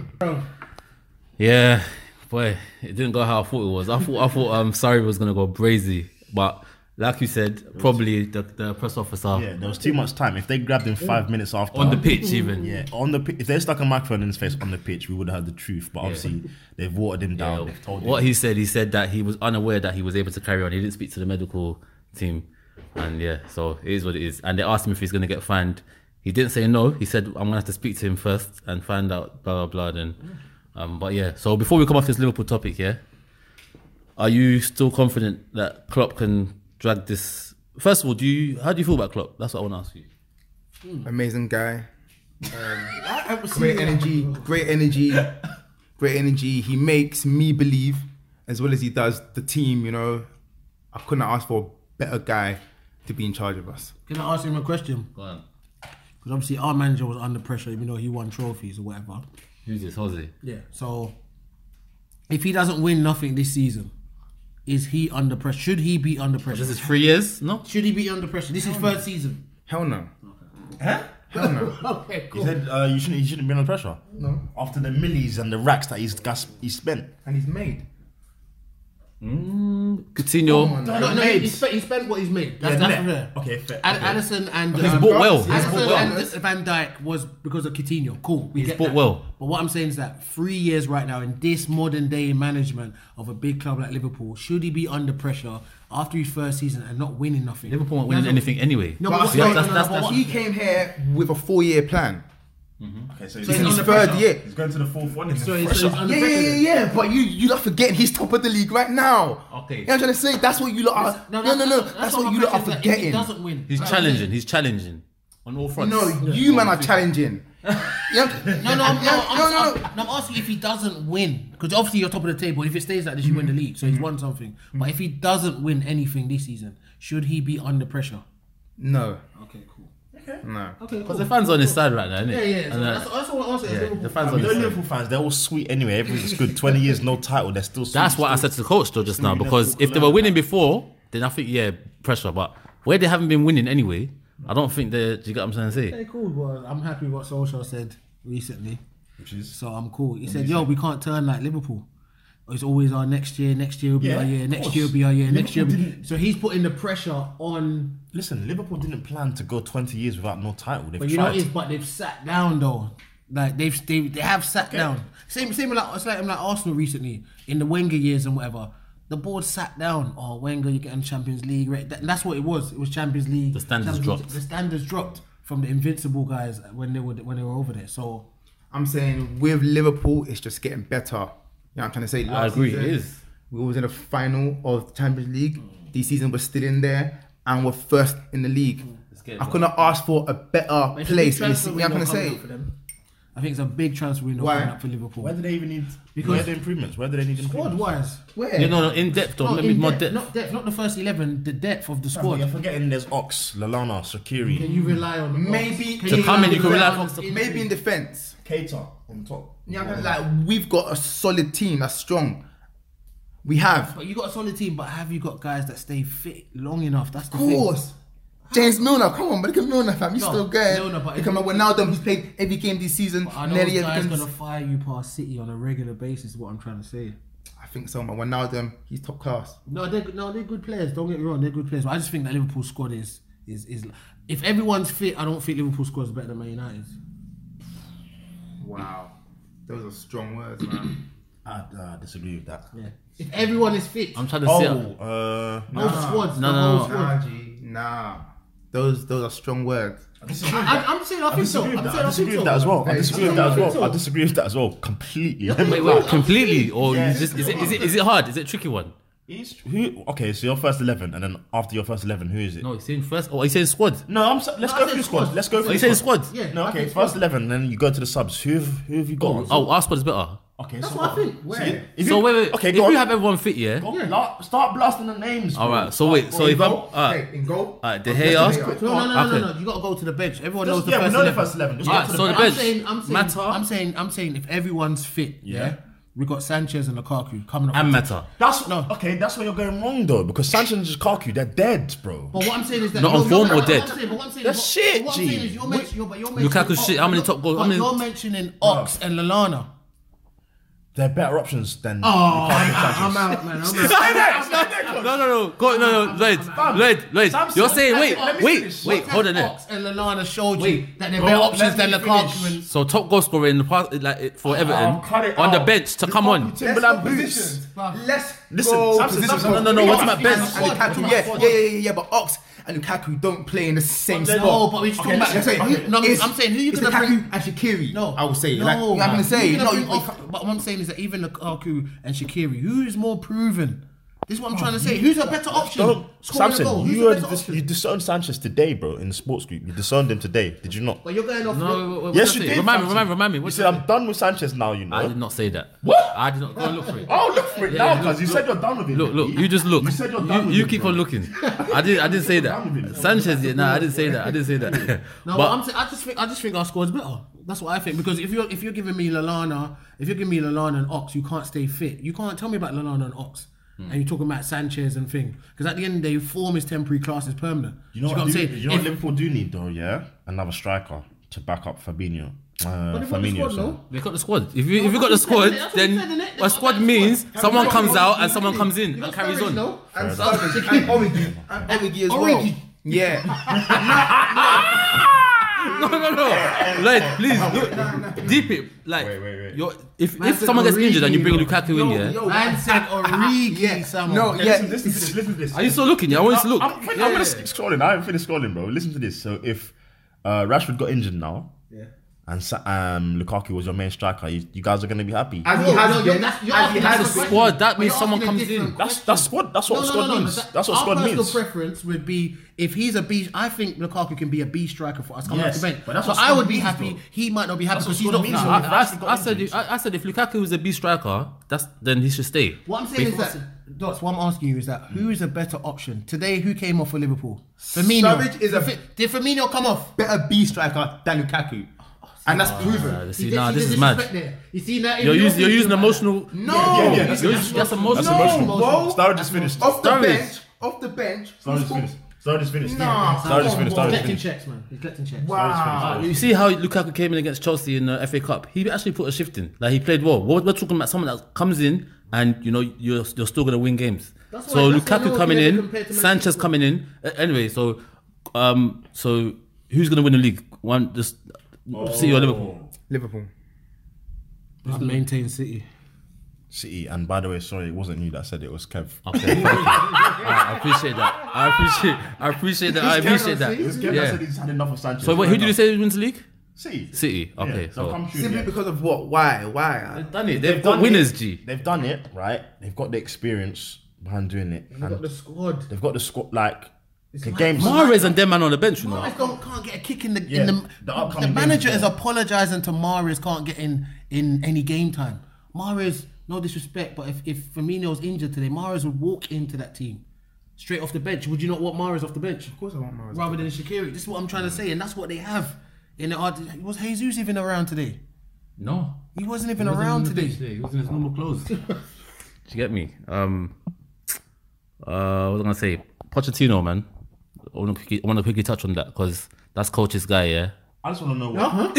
S1: Yeah, boy, it didn't go how I thought it was. I thought Sarri was gonna go brazy, but like you said, probably the press officer
S2: Yeah, there was too much time. If they grabbed him 5 minutes after.
S1: on the pitch even.
S2: Yeah, on the if they stuck a microphone in his face on the pitch, we would have heard the truth. But obviously, they've watered him down. They've told
S1: What
S2: him.
S1: he said that he was unaware that he was able to carry on. He didn't speak to the medical team, and yeah, so it is what it is. And they asked him if he's gonna get fined. He didn't say no. He said I'm gonna have to speak to him first and find out blah blah blah. Then, but yeah. So before we come off this Liverpool topic, yeah, are you still confident that Klopp can drag this? First of all, how do you feel about Klopp? That's what I want to ask you.
S4: Amazing guy. Great energy. He makes me believe, as well as he does the team. You know, I couldn't ask for a better guy to be in charge of us.
S3: Can I ask him a question?
S1: Go on.
S3: Because obviously our manager was under pressure, even though he won trophies or whatever.
S1: Who's this, Jose?
S3: Yeah. So if he doesn't win nothing this season, is he under pressure? Should he be under pressure?
S1: This is 3 years, no?
S3: Should he be under pressure? This is third season.
S4: Hell no.
S2: Huh?
S4: Hell no.
S3: Okay,
S2: He
S3: cool.
S2: said he shouldn't be under pressure.
S4: No.
S2: After the millies and the racks that he's spent.
S4: And he's made.
S1: Coutinho.
S3: No, he spent what he's made. That's
S2: net.
S3: fair.
S2: Okay, fair.
S3: And
S2: Okay.
S3: Addison and
S1: He's bought well.
S3: Addison and Van Dijk was because of Coutinho. Cool. We get
S1: bought
S3: that.
S1: well.
S3: But what I'm saying is that 3 years right now in this modern day management of a big club like Liverpool, should he be under pressure after his first season and not winning nothing?
S1: Liverpool weren't winning anything anyway.
S3: No,
S4: But
S3: but
S4: that's he came here with a 4-year plan.
S2: Okay, so
S3: he's
S4: This is his
S3: under
S4: third
S3: pressure.
S4: year.
S2: he's going to the fourth one.
S3: So he's under
S4: Yeah.
S3: pressure.
S4: But you're not forgetting he's top of the league right now.
S1: Okay.
S4: You know what I'm trying to say? That's what you lot are. No. That's what you lot are
S3: If he
S4: forgetting.
S3: doesn't win,
S1: He's challenging on all fronts.
S4: No, you man are challenging. Yeah.
S3: I'm asking if he doesn't win, because obviously you're top of the table. If it stays like this, you win the league, so he's won something. But if he doesn't win anything this season, should he be under pressure?
S4: No.
S3: Okay, cool.
S4: No.
S3: Okay,
S1: Because the fans on his side right now, isn't
S3: Yeah,
S1: it?
S3: yeah. So
S1: And,
S3: that's what I'm saying.
S1: yeah, the fans
S2: You
S1: on
S2: know
S1: his side.
S2: Liverpool fans, they're all sweet anyway. Everything's good. 20 years, no title. They're still sweet.
S1: That's what I said to the coach though just now. Because if they were winning before, then I think pressure. But where they haven't been winning anyway, I don't think they. Do you get what I'm trying to say?
S3: Okay, cool. Well, I'm happy with what Solskjaer said recently.
S2: Which is?
S3: So I'm cool. He said, "Yo, we can't turn like Liverpool." it's always our next year will be our year, next year will be our year, next year. So he's putting the pressure on.
S2: Listen, Liverpool didn't plan to go 20 years without no title. They've
S3: But you know
S2: tried.
S3: what it is, but they've sat down though. Like they have sat down. Same like Arsenal recently in the Wenger years and whatever. The board sat down. Oh, Wenger, you're getting Champions League. Right? That's what it was. It was Champions League.
S1: The standards dropped.
S3: The standards dropped from the invincible guys when they were over there. So
S4: I'm saying with Liverpool, it's just getting better. You know what I'm trying to say?
S1: I agree, it is.
S4: We was in the final of the Champions League. This season we're still in there and we're first in the league. I couldn't ask for a better place. You know what I'm trying to say?
S3: I think it's a big transfer window
S4: Why?
S3: coming up for Liverpool.
S2: Where do they even need?
S3: Because-
S2: Where are the improvements? Where do they need improvements?
S3: Squad-wise.
S4: Where?
S1: Yeah, no, in depth though. Let me more depth.
S3: Not the first 11. The depth of the squad.
S2: You're forgetting there's Ox, Lallana, Shaqiri,
S3: Can you rely on
S4: Maybe
S1: To come in, you can rely on Ox.
S4: maybe in defense.
S2: Keita on top.
S4: Yeah, like we've got a solid team that's strong. We have,
S3: But you got a solid team, but have you got guys that stay fit long enough? That's the
S4: of
S3: thing.
S4: course. James Milner, come on, but look at Milner, fam. He's
S3: No,
S4: still good.
S3: Milner, but
S4: Look at Ronaldo, he's played every game this season.
S3: Are those
S4: Nearly
S3: guys
S4: every game.
S3: gonna fire you past City on a regular basis? Is what I'm trying to say.
S4: I think so, man. Ronaldo, he's top class.
S3: No, they're good players. Don't get me wrong, they're good players. But I just think that Liverpool squad is if everyone's fit, I don't think Liverpool squad is better than Man United's.
S4: Wow, those are strong words, man.
S2: I disagree with that.
S3: Yeah. If everyone is fit,
S1: I'm trying to see.
S3: whole squads,
S1: No,
S3: the
S1: no,
S3: whole
S1: no.
S3: squad.
S4: Nah. Those are strong words.
S3: I'm saying I think so.
S2: I disagree with that as well. I disagree with that as well. Completely.
S1: Wait, completely, or you just is it hard? Is it a tricky one?
S2: Okay, so your first 11, and then after your first 11, who is it?
S1: No, he's saying first. Oh, he's saying squad.
S2: No, let's
S3: I
S2: go
S3: said
S2: through
S3: squad.
S2: squad. Let's go
S1: Oh,
S2: through
S1: he's saying
S2: squad.
S1: squad.
S3: Yeah.
S2: No,
S3: I
S2: okay,
S3: think
S2: first
S3: squad.
S2: 11, then you go to the subs. Who have you got?
S1: Oh, our squad is better.
S2: Okay,
S3: That's
S2: so
S3: what I think. Where?
S1: So wait.
S2: Okay,
S1: If
S2: go
S1: you
S2: on.
S1: have everyone fit, yeah.
S2: Start blasting the names.
S1: All
S2: bro.
S1: right. So wait. So
S4: In
S1: if I'm
S4: goal? In goal?
S1: De Gea.
S3: No. You got to go to the bench. Everyone knows the
S2: Yeah, we
S3: first
S2: know the
S3: 11.
S2: first 11. Just
S1: Alright,
S2: go to
S1: so
S2: the
S1: the
S2: bench.
S1: bench.
S3: Mata. I'm saying if everyone's fit, yeah, we got Sanchez and Lukaku coming up.
S1: and Mata.
S2: That's where you're going wrong though, because Sanchez and Lukaku, they're dead, bro.
S3: But what I'm saying is that
S1: Not on form or dead?
S2: That's shit,
S3: What I'm
S2: G.
S3: saying is you're mentioning
S1: Lukaku's shit. How many top goals? How many?
S3: You're mentioning Ox and Lallana.
S2: They're better options than
S3: Oh,
S2: Lukaku and Sanchez.
S3: I'm out, man. I'm out.
S1: No. Go. No. Lloyd. You're saying wait. Hold on there.
S3: Ox and Lallana showed you
S1: Wait.
S3: that they're better options than
S2: let me
S3: Lukaku and.
S1: So top goal scorer in the past, like for Everton,
S2: cut it
S1: on the
S2: out.
S1: bench to come on.
S2: Timberland boots.
S4: Let's
S2: Listen,
S4: go
S2: Samson,
S4: position.
S2: no, what's my bench?
S4: And Lukaku, yeah, but Ox and Lukaku don't play in the same spot.
S3: No, but we're just talking about.
S4: Let's say,
S3: I'm saying who you
S4: it's
S3: gonna
S4: Lukaku
S3: bring?
S4: and Shaqiri.
S3: No,
S4: I would say.
S3: No,
S4: Like, you know what I'm gonna say.
S3: Who you
S4: No,
S3: bring off? But what I'm saying is that even Lukaku and Shaqiri, who is more proven? This is what I'm trying to say. Who's a better option? Scoring a goal.
S2: Samson,
S3: Who's
S2: you
S3: a better option?
S2: disowned Sanchez today, bro, in the sports group. You disowned him today, did you not?
S3: But you're going off.
S1: No,
S2: Yes, you did.
S1: Remind
S2: Samson.
S1: me.
S2: You
S1: What
S2: said, I'm done with Sanchez now, you know.
S1: I did not say that.
S2: What?
S1: I did not. Go and look for it.
S2: Oh, look for it
S1: Yeah,
S2: now,
S1: look,
S2: because you said you're done with him.
S1: Look. You just look.
S2: You said you're done with
S1: You
S2: him,
S1: keep
S2: bro.
S1: on looking. I didn't say that. Sanchez, yeah, nah, I didn't say that.
S3: No, but I'm saying, I just think our squad's better. That's what I think. Because if you're giving me Lallana, and Ox, you can't stay fit. You can't tell me about Lallana and Ox. And you're talking about Sanchez and thing. Because at the end of the day, form is temporary, class is permanent.
S2: You know
S3: Do
S2: what,
S3: I'm saying?
S2: you know what Liverpool do need though, yeah? Another striker to back up Fabinho.
S3: But they've got the
S2: Firmino,
S3: squad,
S2: so.
S3: no?
S1: They got the squad. If you got the squad,
S3: That's what I'm
S1: then
S3: saying,
S1: a squad means someone comes out and someone comes in
S3: You
S1: and
S3: got
S1: carries
S3: Sturridge,
S1: on.
S3: no?
S4: And Origi as well.
S3: Origi.
S4: Yeah.
S1: No. Lloyd, please look. Deep it. Like,
S2: Wait.
S1: If
S3: Man said
S1: someone gets injured and you bring
S3: Origi,
S1: Lukaku in, yeah.
S3: Man said Origi, someone.
S4: No, yeah.
S2: Listen to this.
S1: Are you still looking? Yeah, I want you to look.
S2: I'm gonna keep scrolling. I haven't finished scrolling, bro. Listen to this. So if Rashford got injured now, and Lukaku was your main striker, you guys are gonna be happy.
S4: As he has been.
S1: That's a squad. That means someone comes in.
S2: That's squad. That's what squad means. That's what squad
S3: Our
S2: means.
S3: personal preference would be if he's a B. I think Lukaku can be a B striker for us coming off
S2: Yes,
S3: the bench.
S2: but that's
S3: So
S2: what
S3: I
S2: squad
S3: would be
S2: means,
S3: happy.
S2: though.
S3: He might not be happy
S2: That's
S3: because
S2: what
S3: he's not.
S2: squad means,
S3: Nah,
S1: I said if Lukaku was a B striker, then he should stay.
S3: What I'm saying is that, Dots, what I'm asking you is that who is a better option? Today, who came off for Liverpool? Firmino.
S4: Sturridge is
S3: Did Firmino come off?
S4: better B striker than Lukaku. And that's proven.
S1: See,
S3: You
S1: nah,
S3: see
S1: this
S3: the
S1: is mad.
S3: disrespect there? You see that? in
S1: You're
S3: your
S1: using
S3: video, man?
S1: emotional.
S3: No.
S1: That's emotional.
S4: No, bro.
S2: Sturridge is finished.
S4: Off the
S1: Sturridge.
S4: bench. Off the bench.
S2: Sturridge is finished. Sarri's finished.
S4: Nah,
S2: Sarri's finished.
S3: He's
S2: Sarri's
S3: collecting
S2: finished.
S3: checks, man. He's collecting checks.
S4: Wow.
S1: You see how Lukaku came in against Chelsea in the FA Cup? He actually put a shift in. Like, he played well. We're talking about someone that comes in and, you know, you're still going to win games.
S3: That's
S1: So
S3: why- that's why
S1: Lukaku
S3: no one
S1: coming
S3: can ever
S1: in,
S3: compare to Man
S1: Sanchez
S3: City.
S1: coming in. Anyway, so who's going to win the league? City or Liverpool?
S4: Liverpool.
S3: I'd maintain City.
S2: City, and by the way, sorry, it wasn't you that said it. It was Kev.
S1: Okay, thank you. I appreciate that. I appreciate that.
S2: It was Kev that
S1: Yeah.
S2: said he's had enough of Sanchez.
S1: So who did you say wins the league?
S2: City.
S1: City. Okay,
S2: They'll
S1: so
S2: come through,
S4: Simply
S2: yeah.
S4: because of what? Why?
S1: done it.
S2: They've
S1: They've got
S2: done
S1: winners,
S2: it.
S1: G.
S2: They've done it, right? They've got the experience behind doing it.
S3: They've got the squad.
S2: They've got the squad, like, the
S3: like
S2: games.
S1: Mahrez and them man on the bench, you know.
S3: Mahrez can't get a kick in the
S2: Yeah, the
S3: the
S2: upcoming
S3: manager
S2: games,
S3: is
S2: yeah.
S3: apologising to Mahrez can't get in any game time. Mahrez, no disrespect, but if Firmino's injured today, Mahrez would walk into that team straight off the bench. Would you not want Mahrez off the bench?
S4: Of course I want Mahrez.
S3: Rather than Shaqiri. This is what I'm trying to say, and that's what they have. Was Jesus even around today?
S1: No.
S3: He wasn't even around today.
S1: He was in his normal clothes. Do you get me? What was I gonna say? Pochettino, man. I want to quickly touch on that because that's coach's guy, yeah.
S2: I just want to know what.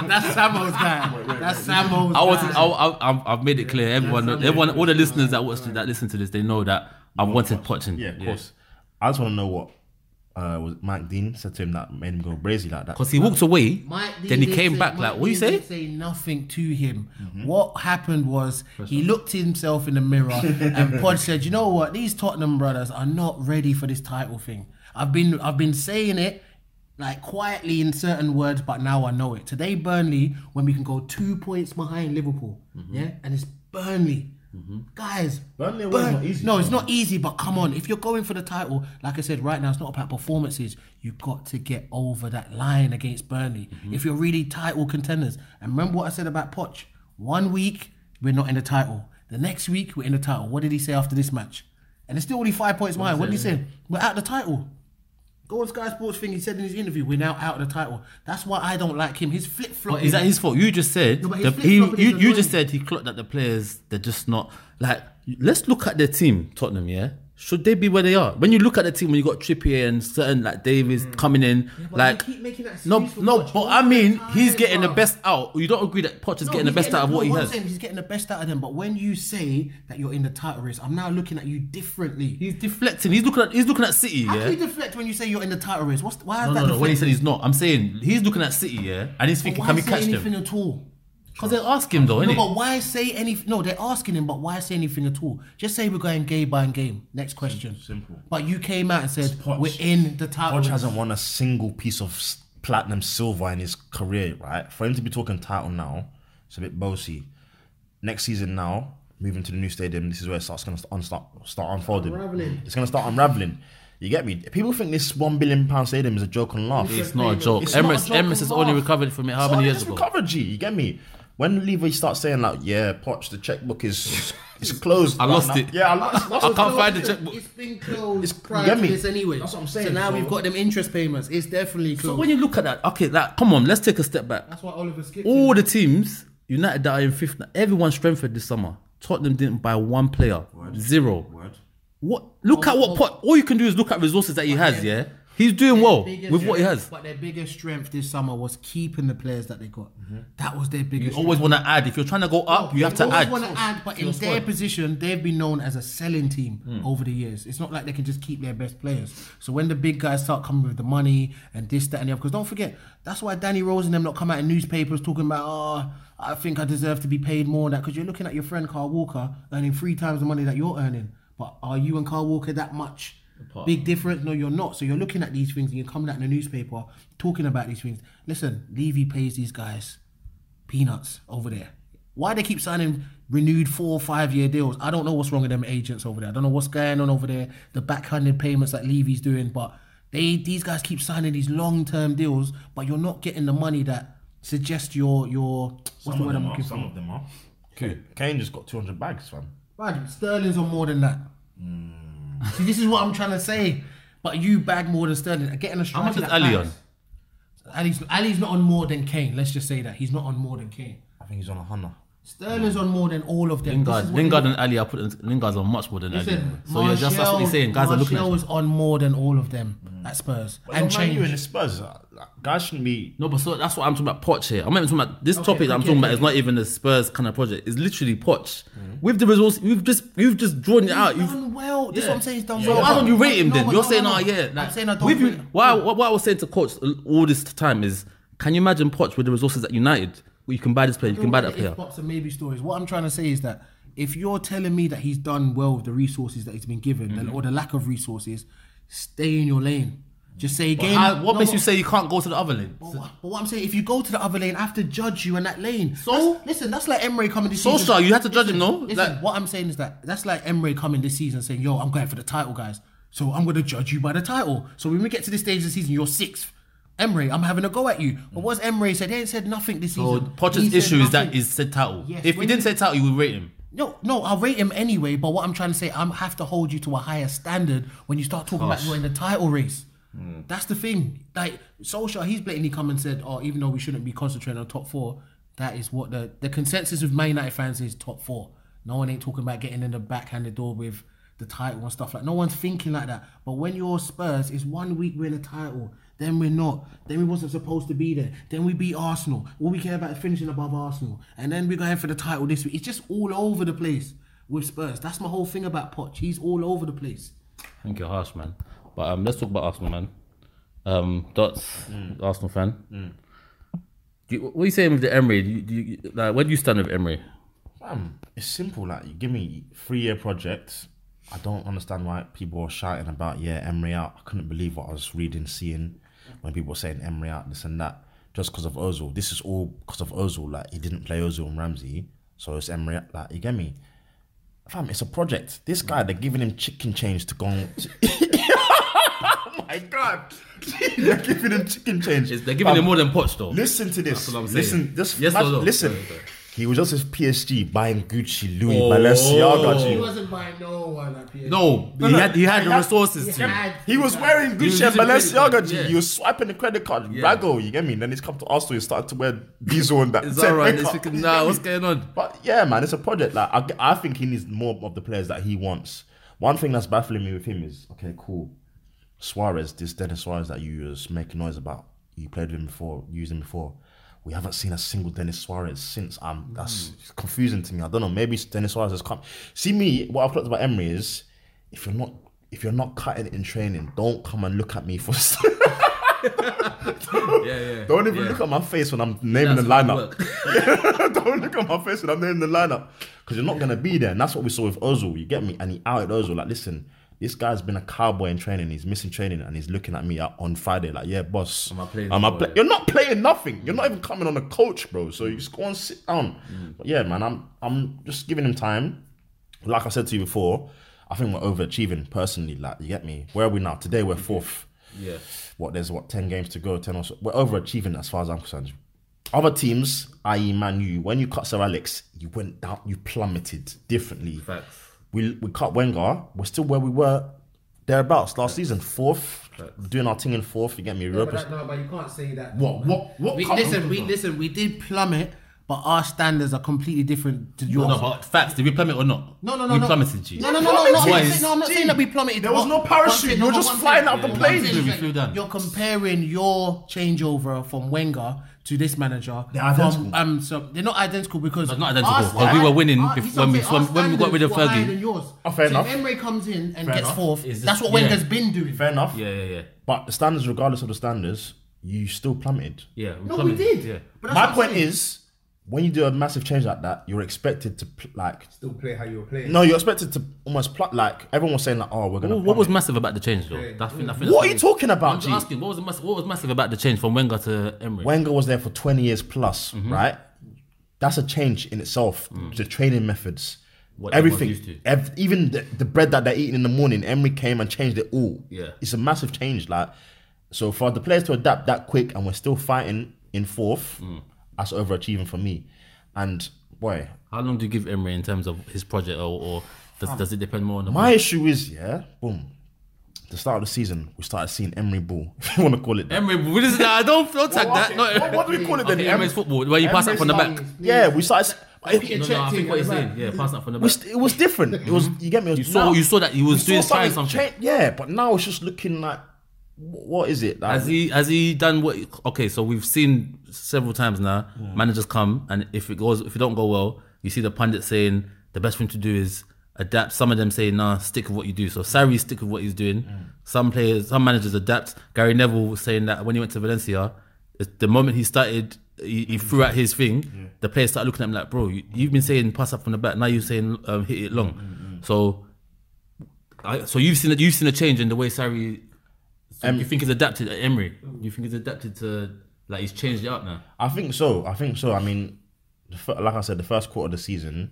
S3: That's Samo's guy. That's Samo's guy.
S1: I've made it clear. Everyone, all the listeners that listen to this, they know that I wanted Pochettino.
S2: Yeah, of course. I just want to know what was Mike Dean said to him that made him go brazy like that.
S1: Because he walked away,
S3: Mike Dean
S1: then he
S3: didn't
S1: came
S3: say-
S1: back
S3: Mike
S1: like, what you
S3: Dean
S1: say?
S3: didn't say nothing to him. What happened was he looked at himself in the mirror and Pod said, "You know what? These Tottenham brothers are not ready for this title thing. I've been saying it like quietly in certain words, but now I know it. Today, Burnley, when we can go 2 points behind Liverpool, yeah, and it's Burnley." Guys,
S2: Burnley away is not easy.
S3: No, it's not easy, but come on. If you're going for the title, like I said, right now, it's not about performances. You've got to get over that line against Burnley. If you're really title contenders. And remember what I said about Poch. 1 week, we're not in the title. The next week, we're in the title. What did he say after this match? And it's still only 5 points behind. What did he say? We're out of the title. Go on Sky Sports thing. He said in his interview, we're now out of the title. That's why I don't like him. His flip-flop.
S1: Is that his fault? You just said
S3: No, but his
S1: he
S3: flip-flopping is
S1: you
S3: annoying.
S1: just said he clocked that the players they're just not like. Let's look at their team, Tottenham. Yeah, should they be where they are? When you look at the team, when you got Trippier and certain like Davies coming in,
S3: but
S1: like
S3: they keep making that excuse
S1: no,
S3: for
S1: no.
S3: Poch
S1: But
S3: all
S1: I mean,
S3: the
S1: he's
S3: time,
S1: getting the
S3: bruv.
S1: best out. You don't agree that Poch is getting the
S3: he's
S1: best out of what he
S3: I'm
S1: has?
S3: saying he's getting the best out of them. But when you say that you're in the title race, I'm now looking at you differently.
S1: He's deflecting. He's looking at City.
S3: How
S1: Yeah.
S3: can you deflect when you say you're in the title race? Why is
S1: No,
S3: that?
S1: no. When he said
S3: deflecting?
S1: he's not, I'm saying he's looking at City. Yeah, and he's
S3: But
S1: thinking,
S3: why
S1: can we
S3: say
S1: catch
S3: anything
S1: them?
S3: at all?
S1: Because they ask him though,
S3: No,
S1: innit?
S3: but why say anything? No, they're asking him, but why say anything at all? Just say we're going game by game. Next question.
S2: Simple.
S3: But you came out and said
S2: Poch.
S3: we're in the title
S2: Poch
S3: race.
S2: hasn't won a single piece of platinum silver in his career, right? For him to be talking title now, it's a bit bossy. Next season now, moving to the new stadium, this is where it's going to start unfolding.
S3: Unraveling.
S2: It's going to start unraveling. You get me? People think this £1 billion stadium is a joke and laugh.
S1: It's not a joke.
S2: It's not a
S1: Emirates
S2: joke and
S1: has only
S2: laugh.
S1: recovered from it how
S2: So
S1: many
S2: they
S1: years
S2: just
S1: ago?
S2: recovered, G. You get me? When Levy starts saying like, yeah, Poch, the checkbook is it's closed.
S1: I
S2: right
S1: lost
S2: now.
S1: it.
S2: Yeah, I lost
S1: I can't find the checkbook.
S3: It's been closed
S2: It's-
S3: prior
S2: you get
S3: to
S2: me?
S3: this anyway.
S2: That's what I'm saying,
S3: So now
S2: so-
S3: we've got them interest payments. It's definitely closed.
S1: So when you look at that, okay, like, come on, let's take a step back.
S3: That's why Oliver skipped.
S1: All the teams, United that are in fifth, everyone strengthened this summer. Tottenham didn't buy one player, zero. What? Look at what Pot. All you can do is look at resources that he has. Yeah, he's doing well with what he has.
S3: But their biggest strength this summer was keeping the players that they got. That was their biggest.
S1: You always want to add. If you're trying to go up, you have to add.
S3: want to add, but in their position, they've been known as a selling team
S1: Hmm.
S3: over the years. It's not like they can just keep their best players. So when the big guys start coming with the money and this, that, and the other, because don't forget, that's why Danny Rose and them not come out in newspapers talking about, oh, I think I deserve to be paid more. That because you're looking at your friend Carl Walker earning 3 times the money that you're earning. But are you and Carl Walker that much? Big difference? No, you're not. So you're looking at these things and you're coming out in the newspaper talking about these things. Listen, Levy pays these guys peanuts over there. Why they keep signing renewed 4 or 5 year deals? I don't know what's wrong with them agents over there. I don't know what's going on over there. The backhanded payments that Levy's doing, but these guys keep signing these long term deals, but you're not getting the money that suggests your what's the word I'm looking for?
S2: Some of them are. Kane just got 200 bags, fam.
S3: Right, Sterling's on more than that. See, this is what I'm trying to say. But you bag more than Sterling. Getting a
S1: How
S3: striker
S1: much is
S3: that
S1: Ali
S3: bags-
S1: on?
S3: Ali's not on more than Kane. Let's just say that he's not on more than Kane.
S2: I think he's on a Hunter.
S3: Sterling's on more than all of them.
S1: Lingard and Ali, Lingard's on much more than Ali. So that's what you're saying. Guys are looking at
S3: Martial is on more than all of them at Spurs.
S2: And change. And Spurs, guys shouldn't be.
S1: No, but so that's what I'm talking about. Poch here. I'm not even talking about this topic. I'm talking about is not even the Spurs kind of project. It's literally Poch. With the results, you've just drawn it out. You've
S3: done well. This is what I'm saying. He's done
S1: So
S3: well.
S1: why don't you rate him then? You're saying,
S3: no.
S1: yeah.
S3: I'm saying I don't rate him.
S1: What I was saying to coach all this time is, can you imagine Poch with the resources at United? Where you can buy this player, you can buy that player.
S3: Pops and maybe stories. What I'm trying to say is that if you're telling me that he's done well with the resources that he's been given, or the lack of resources, stay in your lane. Just say game.
S1: What makes you say you can't go to the other lane?
S3: But what I'm saying, if you go to the other lane, I have to judge you in that lane. So listen, that's like Emery coming this season.
S1: Solskjaer, you had to judge him, no?
S3: Listen, what I'm saying is that's like Emery coming this season saying, "Yo, I'm going for the title, guys. So I'm going to judge you by the title." So when we get to this stage of the season, you're 6th. Emery, I'm having a go at you. But what's Emery said? He ain't said nothing this season.
S1: So Poch's issue is that he's said title.
S3: Yes,
S1: if he didn't say title, you would rate him.
S3: No, I'll rate him anyway. But what I'm trying to say, I have to hold you to a higher standard when you start talking about you're in the title race. That's the thing. Like Solskjaer, he's blatantly come and said, "Oh, even though we shouldn't be concentrating on top 4, that is what the consensus of Man United fans is top 4. No one ain't talking about getting in the backhanded door with the title and stuff like. No one's thinking like that. But when you're Spurs, it's 1 week we're in a title, then we're not, then we wasn't supposed to be there, then we beat Arsenal. All we care about is finishing above Arsenal, and then we're going for the title this week. It's just all over the place with Spurs. That's my whole thing about Poch. He's all over the place.
S1: I think you're harsh, man. But let's talk about Arsenal, man. Dots, Arsenal fan. What are you saying with the Emery? Like, where do you stand with Emery?
S2: It's simple. Like, you give me 3-year projects. I don't understand why people are shouting about Emery out. I couldn't believe what I was reading, seeing when people were saying Emery out, this and that, just because of Ozil. This is all because of Ozil. Like, he didn't play Ozil and Ramsey, so it's Emery out. Like, you get me? Fam, it's a project. This guy, they're giving him chicken change to go on. Oh my God. They're giving him chicken change.
S1: They're giving him more than Poch, though.
S2: Listen to this.
S1: That's what I'm saying.
S2: Listen. He was just his PSG buying Gucci, Louis, Balenciaga.
S3: He wasn't buying no one at PSG.
S1: No, he had the resources to.
S2: He was wearing Gucci and Balenciaga.
S1: Yeah.
S2: He was swiping the credit card. Rago, you get me? And then he's come to Arsenal, he started to wear Diesel and that.
S1: Is that right? What's going on?
S2: But yeah, man, it's a project. Like, I think he needs more of the players that he wants. One thing that's baffling me with him is, okay, cool. Suarez, this Dennis Suarez that you was making noise about. You played with him before, used him before. We haven't seen a single Dennis Suarez since. That's confusing to me. I don't know. Maybe Dennis Suarez has come. See me. What I've thought about Emery is, if you're not cutting it in training, don't come and look at me for. Don't even look at my face when I'm naming the lineup. Don't look at my face when I'm naming the lineup, because you're not gonna be there. And that's what we saw with Ozil. You get me? And he outed Ozil. Like, listen. This guy's been a cowboy in training. He's missing training, and he's looking at me on Friday like, "Yeah, boss, you're not playing nothing. You're not even coming on a coach, bro. So you just go and sit down." But yeah, man, I'm just giving him time. Like I said to you before, I think we're overachieving personally. Like, you get me? Where are we now? Today we're 4th.
S1: Yeah.
S2: There's 10 games to go, 10 or so. We're overachieving as far as I'm concerned. Other teams, i.e. Man U, when you cut Sir Alex, you went down, you plummeted differently.
S1: Facts.
S2: We cut Wenger. We're still where we were thereabouts last season, 4th, doing our thing in 4th. You get me?
S3: But you can't say that.
S2: What?
S3: We did plummet, but our standards are completely different to yours.
S1: No, but facts. Did we plummet or not?
S3: No.
S1: We plummeted, G.
S3: No. I'm not saying that we plummeted.
S2: There was no parachute. You were just flying out the plane.
S1: We flew down.
S3: You're comparing your changeover from Wenger to this manager.
S2: They're identical.
S3: So they're not identical because
S1: they're not identical. Because we were winning when we got rid of Fergie.
S3: Fair
S2: enough.
S3: If Emery comes in and gets
S2: enough.
S3: 4th, that's what Wenger's been doing.
S2: Fair enough.
S1: Yeah.
S2: But the standards, regardless of the standards, you still plummeted.
S1: Yeah.
S3: We did.
S1: Yeah.
S3: But
S2: My point is, when you do a massive change like that, you're expected to
S4: still play how you were playing.
S2: No, you're expected to almost like everyone was saying, like, "Oh, we're gonna."
S1: What was massive about the change, though?
S2: What are you talking about,
S1: I'm
S2: G?
S1: just asking. What was massive about the change from Wenger to Emery?
S2: Wenger was there for 20 years plus, right? That's a change in itself. The training methods, everything, even the bread that they're eating in the morning. Emery came and changed it all.
S1: Yeah,
S2: it's a massive change. Like, so for the players to adapt that quick, and we're still fighting in 4th. That's overachieving for me. And boy,
S1: how long do you give Emery in terms of his project, or does it depend more on the
S2: my issue is the start of the season we started seeing Emery ball, if you want to call it that.
S1: Emery ball. Don't tag that.
S2: What do we call it then?
S1: Emery's football, where you pass it from the back.
S2: Yeah, we started.
S1: I think what he's saying. Yeah, pass that from the back.
S2: It was different. It was, you get me?
S1: You saw that he was doing trying something.
S2: Yeah, but now it's just looking like, what is it? Like,
S1: Has he done what? Okay, so we've seen several times now. Managers come, and if it don't go well, you see the pundits saying the best thing to do is adapt. Some of them say, nah, stick with what you do. So Sarri stick with what he's doing. Some managers adapt. Gary Neville was saying that when he went to Valencia, the moment he started, he threw out his thing. The players started looking at him like, bro, you've been saying pass up from the back. Now you're saying hit it long. So you've seen a change in the way Sarri. You think he's adapted at Emery? You think he's adapted to, like, he's changed it up now?
S2: I think so. I mean, like I said, the first quarter of the season,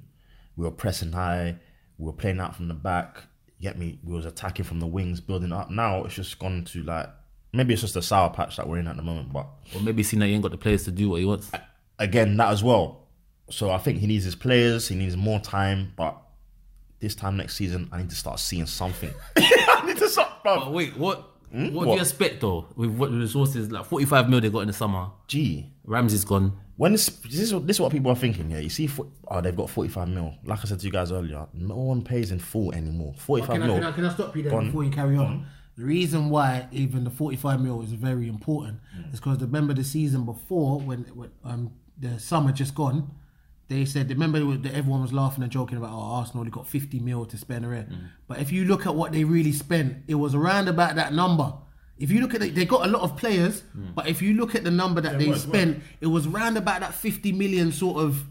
S2: we were pressing high, we were playing out from the back. You get me? We was attacking from the wings, building up. Now it's just gone to, like, maybe it's just a sour patch that we're in at the moment, but
S1: or maybe seeing that he ain't got the players to do what he wants.
S2: Again, that as well. So I think he needs his players. He needs more time, but this time next season, I need to start seeing something. I need to start, bro.
S1: But wait, what do you expect though with what the resources, like 45 mil they got in the summer? Ramsey's gone.
S2: When this is what people are thinking. Yeah, you see, they've got 45 mil. Like I said to you guys earlier, no one pays in full anymore. 45 mil.
S3: Can I stop you there before you carry on? The reason why even the 45 mil is very important is because remember the season before when the summer just gone, they said, remember that everyone was laughing and joking about, Arsenal only got 50 mil to spend around. But if you look at what they really spent, it was around about that number. If you look at it, they got a lot of players, but if you look at the number that they spent, it was round about that 50 million sort of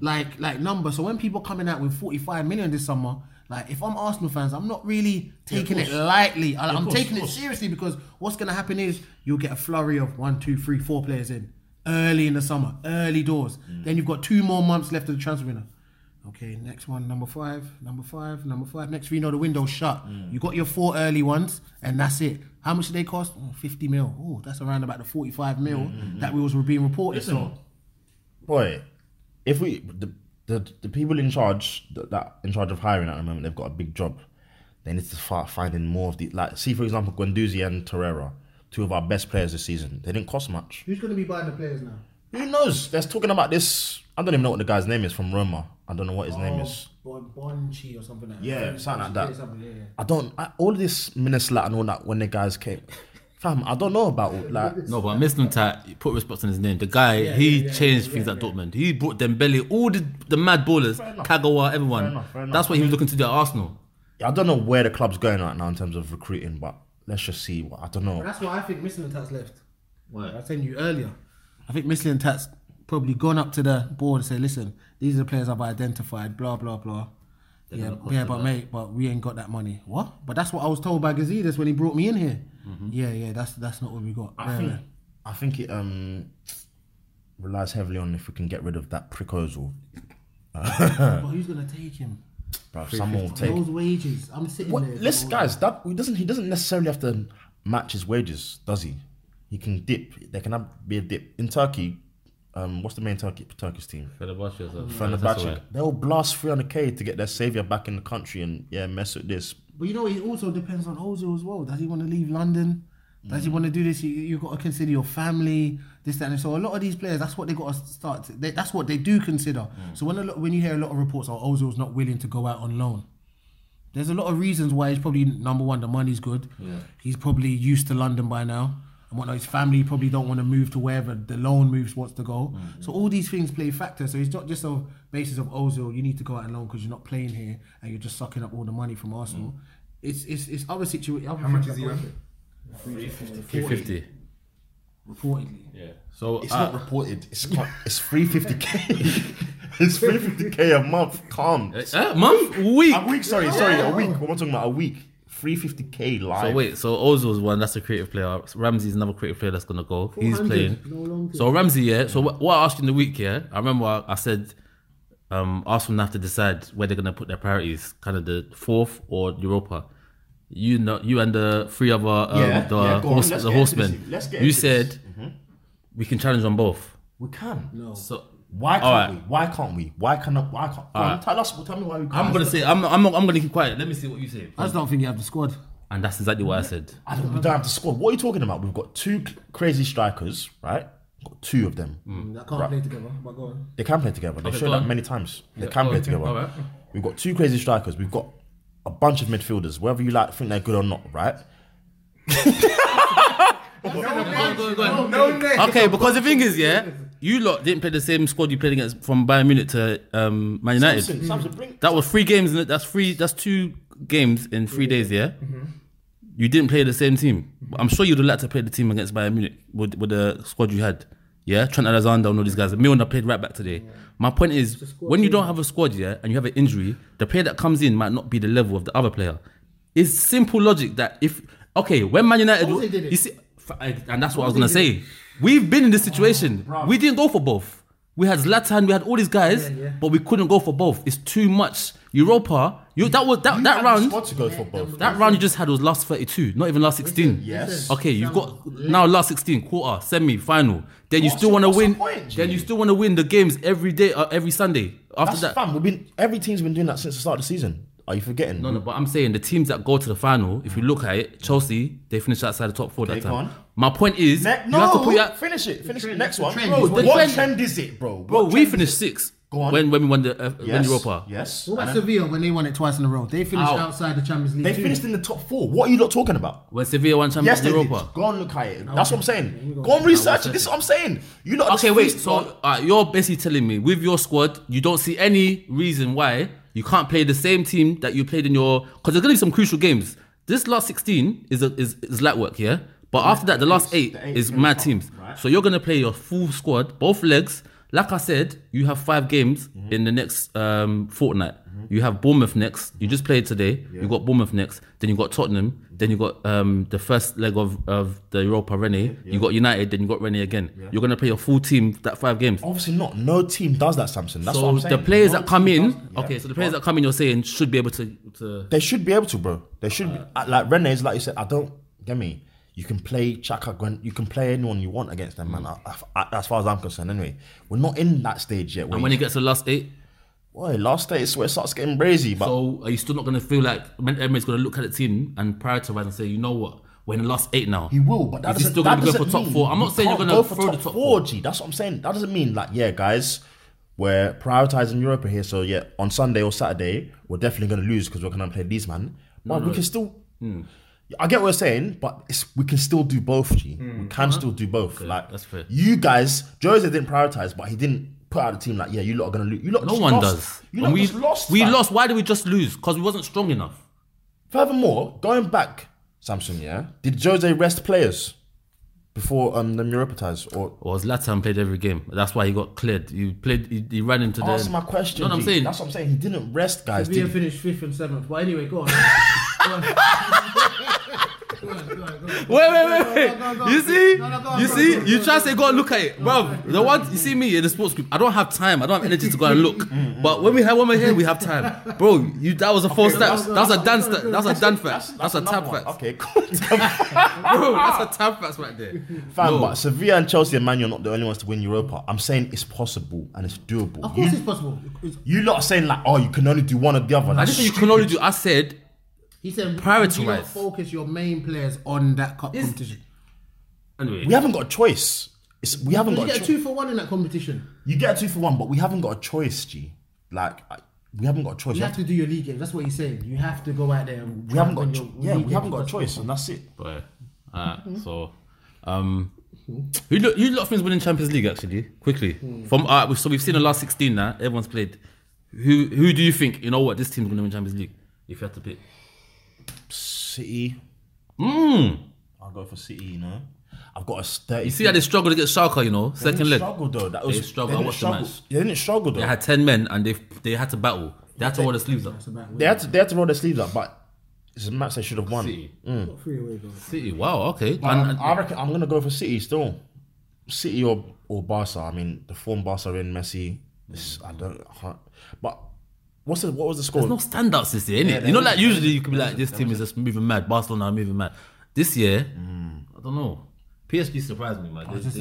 S3: like number. So when people coming out with 45 million this summer, like if I'm Arsenal fans, I'm not really taking it lightly. I'm taking it seriously because what's going to happen is you'll get a flurry of 1, 2, 3, 4 players in early in the summer, early doors. Then you've got 2 more months left of the transfer window. Okay, next one, number five. Next thing you know, the window's shut. You got your 4 early ones, and that's it. How much do they cost? 50 mil. Oh, that's around about the 45 mil that we was being reported. So,
S2: boy, if the people in charge that in charge of hiring at the moment, they've got a big job. They need to start finding more of the, like, see for example, Guendouzi and Torreira, 2 of our best players this season. They didn't cost much.
S3: Who's going to be buying the players now?
S2: Who knows? They're talking about this. I don't even know what the guy's name is from Roma. I don't know what his name is.
S3: Bonchi or something like that.
S2: Yeah, something like that. All of this Minnesota and all that when the guys came. Fam, I don't know about like.
S1: No, but Mislintat, put respect on his name. The guy, he changed things at Dortmund. He brought Dembele, all the mad ballers, Kagawa, everyone. Fair enough. That's what he was looking to do at Arsenal.
S2: I don't know where the club's going right now in terms of recruiting, but let's just see. I don't know.
S3: That's why I think Mislintat's left. What? I was telling you earlier. I think Mislintat's probably gone up to the board and said, listen, these are the players I've identified, blah, blah, blah. But we ain't got that money. What? But that's what I was told by Gazidis when he brought me in here. Yeah, that's not what we got.
S2: I think it relies heavily on if we can get rid of that prick Ozil.
S3: But who's going to take him?
S2: Bro, someone will take
S3: those wages. I'm sitting there.
S2: Listen, guys, he doesn't necessarily have to match his wages, does he? He can dip. There can be a dip. In Turkey, what's the main Turkish team? Fenerbahce. They'll blast 300k to get their saviour back in the country and mess with this.
S3: But you know, it also depends on Ozil as well. Does he want to leave London? Does he want to do this? You've got to consider your family, this, that, and so. A lot of these players, that's what they got to start. That's what they do consider. So when you hear a lot of reports, Ozil's not willing to go out on loan. There's a lot of reasons why he's probably number one. The money's good. Yeah. He's probably used to London by now. And whatnot, his family probably don't want to move to wherever the loan moves wants to go. So all these things play factors. So it's not just a basis of Ozil, you need to go out on loan because you're not playing here and you're just sucking up all the money from Arsenal. It's other situations.
S4: How much is he on?
S1: 350.
S3: Reportedly.
S1: Yeah. So
S2: it's not reported. It's 350k. It's 350k a month. Calm.
S1: Month? Week?
S2: A week. Sorry. A week. What am I talking about? A week. 350k live.
S1: So Ozil's one, that's a creative player. Ramsey's another creative player that's gonna go. He's playing. So Ramsey, So what I asked you in the week, I remember I said Arsenal have to decide where they're gonna put their priorities, kind of the 4th or Europa. You and the 3 other horsemen. You said we can challenge on both.
S2: We can.
S3: No.
S2: So why can't we? Why can't we? Why cannot? Why can't? Tell me why we can't.
S1: I'm gonna say I'm gonna keep quiet. Let me see what you say.
S3: I just don't think you have the squad.
S1: And that's exactly what I said.
S2: We don't have the squad. What are you talking about? We've got 2 crazy strikers, right? Got 2 of them.
S3: That can't play together. But go on.
S2: They can play together. They showed that many times. They can play together.
S1: Alright.
S2: We've got 2 crazy strikers. We've got a bunch of midfielders. Whether you like think they're good or not, right?
S1: Okay, because the thing is, you lot didn't play the same squad you played against from Bayern Munich to Man United. That was 3 games. That's 2 games in 3 days. Yeah. You didn't play the same team. I'm sure you'd have liked to play the team against Bayern Munich with the squad you had. Yeah, Trent Alexander and all these guys. Milner played right back today. My point is, when you don't have a squad, and you have an injury, the player that comes in might not be the level of the other player. It's simple logic that when Man United, you see, and that's what I was gonna say. We've been in this situation. We didn't go for both. We had Zlatan, we had all these guys, but we couldn't go for both. It's too much. Europa, that round.
S2: Squad to go for both.
S1: That round you just had was last 32, not even last 16.
S2: Yes.
S1: Okay, you've got now last 16, quarter, semi, final. Then you still want to win. Then you still want to win the games every day, every Sunday. After
S2: That's fun. Every team's been doing that since the start of the season. Are you forgetting?
S1: No, but I'm saying the teams that go to the final, if you look at it, Chelsea, they finished outside the top 4 that time. My point is, you have to put your...
S2: Finish it. Next one.
S3: trend.
S2: Bro,
S3: The
S2: what trend is it, bro?
S1: Bro, we finished 6th
S2: Go on.
S1: when we won the win Europa.
S2: Yes.
S3: What about Sevilla when they won it twice in a row? They finished outside the Champions League.
S2: They finished in the top 4. What are you lot talking about?
S1: When Sevilla won Champions
S2: Yes, they
S1: Europa.
S2: did. Go on, look at it. That's what I'm saying. Go on, research it. This is what I'm saying. You lot.
S1: Okay, wait. So you're basically telling me with your squad, you don't see any reason why you can't play the same team that you played in your... Because there's going to be some crucial games. This last 16 is light work, yeah? But after that, the last 8 is mad teams. Right. So you're going to play your full squad, both legs. Like I said, you have 5 games in the next fortnight. You have Bournemouth next. You just played today. You got Bournemouth next. Then you got Tottenham. Then you got the first leg of the Europa Rennes. You got United. Then you got Rennes again. You're going to play your full team that 5 games.
S2: Obviously not. No team does that, Samson. That's what I'm saying.
S1: The players that come in, so the players that come in, you're saying should be able to.
S2: They should be able to, bro. They should be. Like Rennes, like you said, I don't get me. You can play Chaka, you can play anyone you want against them, man. As far as I'm concerned, anyway. We're not in that stage yet.
S1: And when it gets to the last 8?
S2: Boy, last stage is where it starts getting brazy. But
S1: so are you still not going to feel like Emirates going to look at the team and prioritize and say, you know what, we're in the last 8 now?
S2: He will, but that doesn't,
S1: still
S2: that
S1: going to go
S2: doesn't
S1: for top 4. I'm not saying you're going to throw the top 4.
S2: G. That's what I'm saying. That doesn't mean like, yeah, guys, we're prioritizing Europa here. So yeah, on Sunday or Saturday, we're definitely going to lose because we're going to play these, man. But we can still... I get what you're saying, but we can still do both, G. We can still do both.
S1: Okay,
S2: like
S1: that's fair.
S2: You guys, Jose didn't prioritize, but he didn't put out the team like, yeah, you lot are gonna lose. You lot
S1: No
S2: just
S1: one
S2: lost.
S1: does.
S2: You lot just lost.
S1: We
S2: fam.
S1: lost. Why did we just lose? Because we wasn't strong enough.
S2: Furthermore, going back, Samson, yeah, did Jose rest players before them Europa ties or?
S1: Or Zlatan played every game. That's why he got cleared. He ran into the...
S2: Answer my question.
S1: You know what I'm saying?
S2: That's what I'm saying. He didn't rest guys.
S3: Sevilla
S2: Did he?
S3: finished 5th and 7th. But anyway, go on. Go on.
S1: Wait. You see? You try to say, go and look at it. Bro, the one, you see me in the sports group, I don't have time. I don't have energy to go and look. But when we're here, we have time. Bro, that was a false stat. That's a Dan stat. That's a Dan fact. That's a tab fact.
S2: Okay, cool.
S1: Bro, that's a tab fact right there.
S2: Fam, but Sevilla and Chelsea and Man, you're not the only ones to win Europa. I'm saying it's possible and it's doable.
S3: Of course it's possible.
S2: You lot are saying like, oh, you can only do one or the other.
S1: I
S2: That's
S1: just said you can only do... I said...
S3: He said,
S1: Prioritize.
S3: do not focus your main players on that cup competition.
S1: Anyway.
S2: we haven't got a choice. We haven't
S3: You
S2: got a
S3: get a
S2: choice.
S3: 2-for-1 in that competition.
S2: You get a 2-for-1, but we haven't got a choice, G. Like, we haven't got a choice.
S3: You have to do your league games. That's what he's saying. You have to go out there and...
S2: We haven't got.
S3: your
S2: Yeah,
S3: league
S2: we haven't
S3: games
S2: got a choice,
S3: first.
S2: and that's it.
S1: But, so, who lot think's winning Champions League actually? Quickly, from so we've seen the last 16 now. Everyone's played. Who do you think? You know what? This team's gonna win Champions League. If you had to pick,
S2: City. I'll go for City. You know, I've got a 30.
S1: you see how they struggled against Schalke. You know,
S2: They
S1: second
S2: didn't
S1: leg.
S2: struggle though. That was
S1: They struggled.
S2: They
S1: I
S2: didn't
S1: watched the
S2: struggle.
S1: match.
S2: They didn't struggle though.
S1: They had 10 men and they had to battle. They had to roll their sleeves up.
S2: They had to roll their sleeves up, but it's a match they should have won.
S1: City.
S3: Got 3 away goals.
S1: City. Wow. Okay.
S2: I reckon I'm gonna go for City still. City or Barca. I mean, the form Barca in Messi. But what was the score?
S1: There's no standouts this year, innit? You know, like usually you could be like, this team is just moving mad. Barcelona are moving mad. This year, I don't know. PSG surprised me, man.
S3: I was just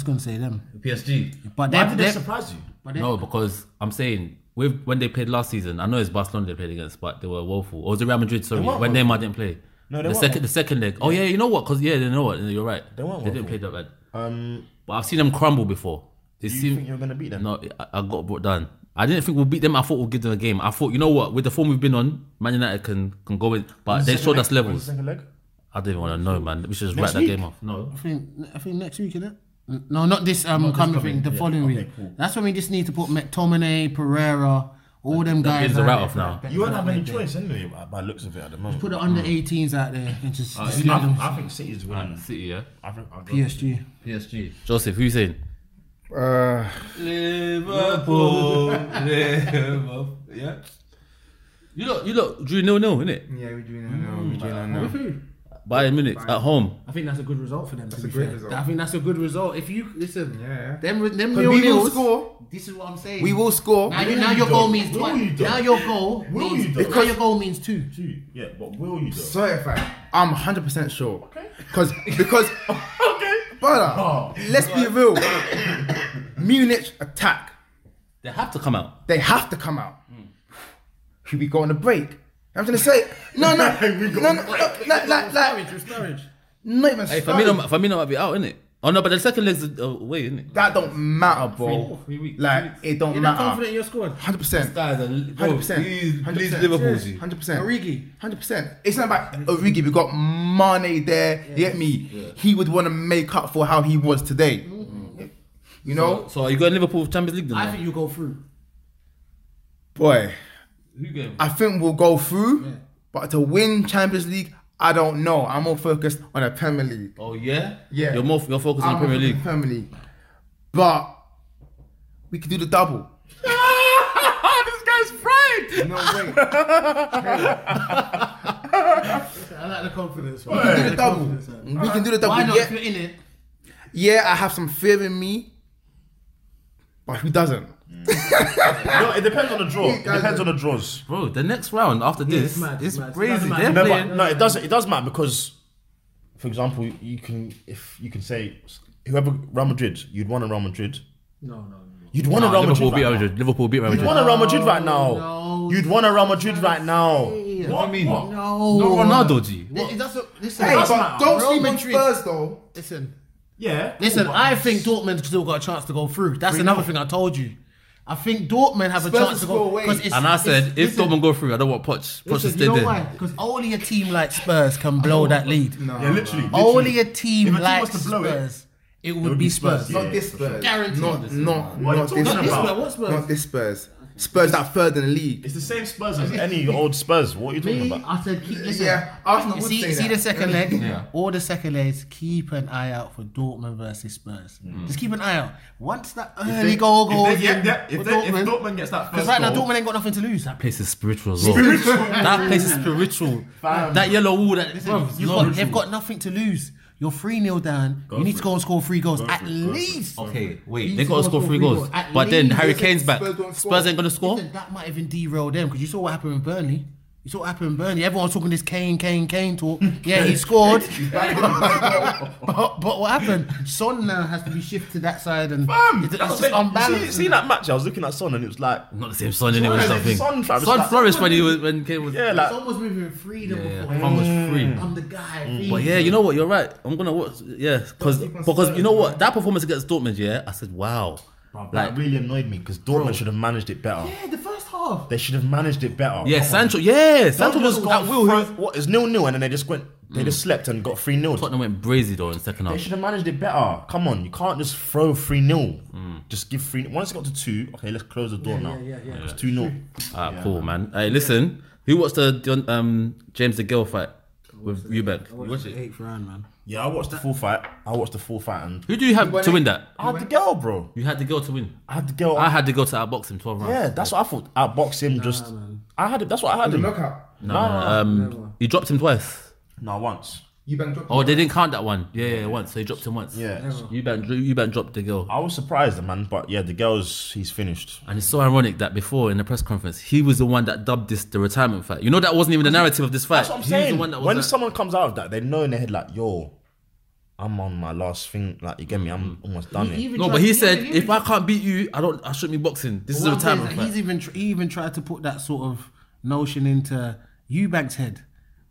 S3: going to say them.
S1: PSG.
S3: But
S2: Why did they surprise you?
S1: No, because I'm saying when they played last season, I know it's Barcelona they played against, but they were woeful. Or was it Real Madrid? Sorry, when Neymar didn't play.
S2: No, they
S1: the
S2: weren't.
S1: second leg. Oh yeah, you know what? Because they know what. You're right.
S2: They weren't
S1: They didn't
S2: woeful.
S1: play that bad. but I've seen them crumble before. They
S2: Do you think you're gonna beat them?
S1: No, I got brought down. I didn't think we'll beat them. I thought we'll give them a game. I thought, you know what, with the form we've been on, Man United can go in, but they showed us levels.
S2: Second leg?
S1: I don't even want to know, man. We should just write that
S2: week?
S1: game off. No.
S3: I think next week, innit? No, not this coming thing. The following week.
S2: cool.
S3: That's when we just need to put McTominay, Pereira, all them guys.
S1: Games are write off now.
S2: You won't have any choice anyway, by the looks of it at the moment.
S3: Put the under 18s out there and just let
S2: I
S3: them.
S2: think City's winning.
S1: City, yeah.
S2: I think
S3: PSG.
S1: PSG. Joseph, who you saying?
S3: Liverpool.
S1: Yeah. You lot drew 0-0, innit?
S4: Yeah, we're doing it now.
S3: With who?
S1: Bayern Munich at home.
S3: I think that's a good result for them.
S4: That's a great result.
S3: I think that's a good result. If you listen,
S4: Yeah.
S3: them
S4: But we will
S3: nil-nils.
S4: score.
S3: This is what I'm saying.
S4: We will score.
S3: Now your goal means
S2: Will
S3: twice.
S2: you though?
S3: Now your goal
S2: Will
S3: means.
S2: you though?
S3: Now your goal means 2.
S2: Yeah, but will you though?
S4: Certified. I'm 100% sure.
S2: Okay.
S4: Because
S2: Okay.
S4: brother, let's be real. Munich attack.
S1: They have to come out.
S4: They have to come out. Should we go on a break? I'm gonna say no, like not even.
S1: Hey, Firmino might be out, innit? Oh no, but the second leg's away, innit?
S4: That don't matter, bro.
S1: 3 weeks.
S4: Like it don't
S3: You're not
S4: matter.
S3: confident in your squad.
S4: 100%. 100%.
S1: 100%.
S4: 100%.
S3: Origi.
S4: 100%. It's not about Origi. We got Mane there. You get me? He would want to make up for how he was today. You know,
S1: So are you going Liverpool Champions League then?
S3: I think you go through.
S4: boy.
S1: Who game?
S4: I think we'll go through, but to win Champions League, I don't know. I'm more focused on the Premier League.
S1: Oh yeah?
S4: Yeah.
S1: You're focused on the Premier League.
S4: Premier League. But we could do the double.
S1: This guy's fried!
S4: No way.
S3: I like the confidence.
S4: We can do the double. We can do the double.
S3: Why not?
S4: Yeah,
S3: If you're in it,
S4: yeah, I have some fear in me, but who doesn't?
S2: No, it depends on the draw. It depends on the draws.
S1: Bro, the next round after this
S3: it's mad,
S1: is
S3: it's mad.
S1: crazy.
S3: It doesn't
S1: They're
S3: matter.
S1: playing.
S2: No, it doesn't. It does matter because, for example, you can say whoever Real Madrid, you'd want a Real Madrid.
S3: no.
S2: You'd want a Real
S1: Liverpool
S2: Madrid.
S1: beat Real
S2: Right now.
S1: Madrid. Liverpool beat Real
S2: You'd
S1: Madrid.
S2: want a Real Madrid right now.
S3: No.
S2: You'd want a Real Madrid right now.
S1: What do you mean?
S3: No.
S1: No Ronaldo, G.
S3: Listen,
S4: Hey,
S2: does
S4: but
S2: matter.
S4: don't
S3: Real
S4: sleep on
S3: Madrid.
S4: Spurs though.
S2: Yeah.
S3: Listen, I think Dortmund still got a chance to go through. That's another thing I told you. I think Dortmund have a
S4: Spurs
S3: chance to
S4: will
S3: go.
S4: score away.
S3: 'Cause it's-
S1: And I said,
S3: it's-
S1: if Dortmund go through, I don't want Poch. Poch to
S3: listen,
S1: stay
S3: you know
S1: there.
S3: why? Because only a team like Spurs can blow that lead.
S4: No.
S2: Yeah, literally.
S3: Only a team
S2: If a team
S3: like
S2: was to blow it,
S3: Spurs, it would be Spurs.
S2: yeah.
S4: Not this Spurs.
S3: Guaranteed.
S4: Not
S2: What are
S4: this
S2: you talking about?
S3: What Spurs?
S4: Not this Spurs. Spurs that third in the league.
S2: It's the same Spurs as any old Spurs. What are you talking
S3: Me,
S2: about?
S3: I said, listen.
S4: Yeah, Arsenal would
S3: see,
S4: say
S3: see
S4: that.
S3: the second leg?
S1: Yeah.
S3: All the second legs, keep an eye out for Dortmund versus Spurs. Just keep an eye out. Once that early goal goes
S2: If
S3: for
S2: Dortmund gets that first
S3: because right now
S2: goal,
S3: Dortmund ain't got nothing to lose.
S1: That place is spiritual as well. That place is spiritual. That yellow wall,
S3: They've got nothing to lose. You're 3-0 down. You need to go and score 3 goals at least.
S1: Okay, wait.
S3: You
S1: They
S3: need
S1: got to score 3 goals.
S3: At
S1: But then
S3: least.
S1: Harry Kane's back.
S4: Spurs don't score.
S1: Spurs ain't going to score.
S3: Listen, that might even derail them because you saw what happened with Burnley. You saw what happened with Burnley. Everyone's talking this Kane talk. Yeah, he scored. but what happened? Son now has to be shifted to that side and it's just unbalanced.
S2: See that match? I was looking at Son and it was like,
S1: Not the same Son anyway.
S2: Son,
S1: Something.
S2: Son, fam, it's
S1: Son
S2: like-
S1: flourished when Kane was.
S2: yeah, like
S3: Son was moving with freedom before.
S1: Son was free.
S3: I'm the guy.
S1: But yeah, you know what? You're right. I'm gonna watch. Yeah, because you know what? That performance against Dortmund, yeah, I said, wow.
S2: that really annoyed me because Dortmund should have managed it better.
S3: Yeah, the first half.
S2: They should have managed it better.
S1: Yeah,
S2: Come on.
S1: Sancho. Yeah, Sancho
S2: Don't
S1: was
S2: just go
S1: at will.
S2: What is 0-0 and then they just went. They just slept and got 3-0.
S1: Tottenham went brazy though in the second
S2: They
S1: half.
S2: should have managed it better. Come on, you can't just throw 3-0. Just give 3. Once it got to 2, okay, let's close the door now.
S3: yeah.
S2: It's 2-0.
S1: Alright, cool, man. Hey, listen. Who watched the James the Gill fight with Eubank? You watch it?
S3: 8th round, man.
S2: Yeah, I watched the full fight. and
S1: Who do you have to win that?
S2: I had the girl, bro.
S1: You had the girl to win.
S2: I had the girl.
S1: I had to go to outbox him 12 rounds.
S2: Yeah, that's what I thought. Outbox him, just. I had it. That's what I had him.
S4: Knockout.
S1: No, he dropped him twice.
S2: No, once.
S4: You bang drop.
S1: Oh, they didn't count that one. Yeah, once. So he dropped him once.
S2: Yeah.
S1: Eubank dropped the girl.
S2: I was surprised, man. But yeah, the girl's he's finished.
S1: And it's so ironic that before in the press conference, he was the one that dubbed this the retirement fight. You know that wasn't even the narrative of this fight.
S2: That's what I'm
S1: He was
S2: saying.
S1: the one that was
S2: When
S1: like-
S2: someone comes out of that, they know in their head like, yo, I'm on my last thing. Like, you get me? I'm almost done it.
S1: No, but he said, if I can't beat you, I shouldn't be boxing. This is a retirement fight.
S3: He even tried to put that sort of notion into Eubank's head.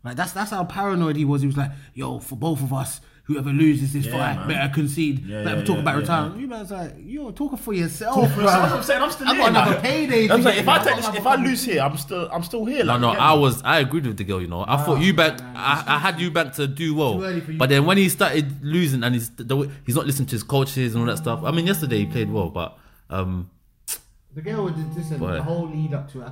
S3: Like that's how paranoid he was. He was like, "Yo, for both of us, whoever loses this fight
S2: man.
S3: better concede, better talk about retirement. You man's like, you're talking for yourself, bro.
S2: That's what I'm saying. I'm still
S3: I
S2: here.
S3: got another
S2: man.
S3: payday.
S2: I'm saying, if I lose here, I'm still here. Like,
S1: No, I agreed with the girl. You know, I thought Eubank. I had Eubank to do well,
S3: Too early for
S1: but then when he started losing and he's not listening to his coaches and all that stuff. I mean, yesterday he played well, but
S3: The girl would listen.
S1: But-
S3: The whole lead up to it,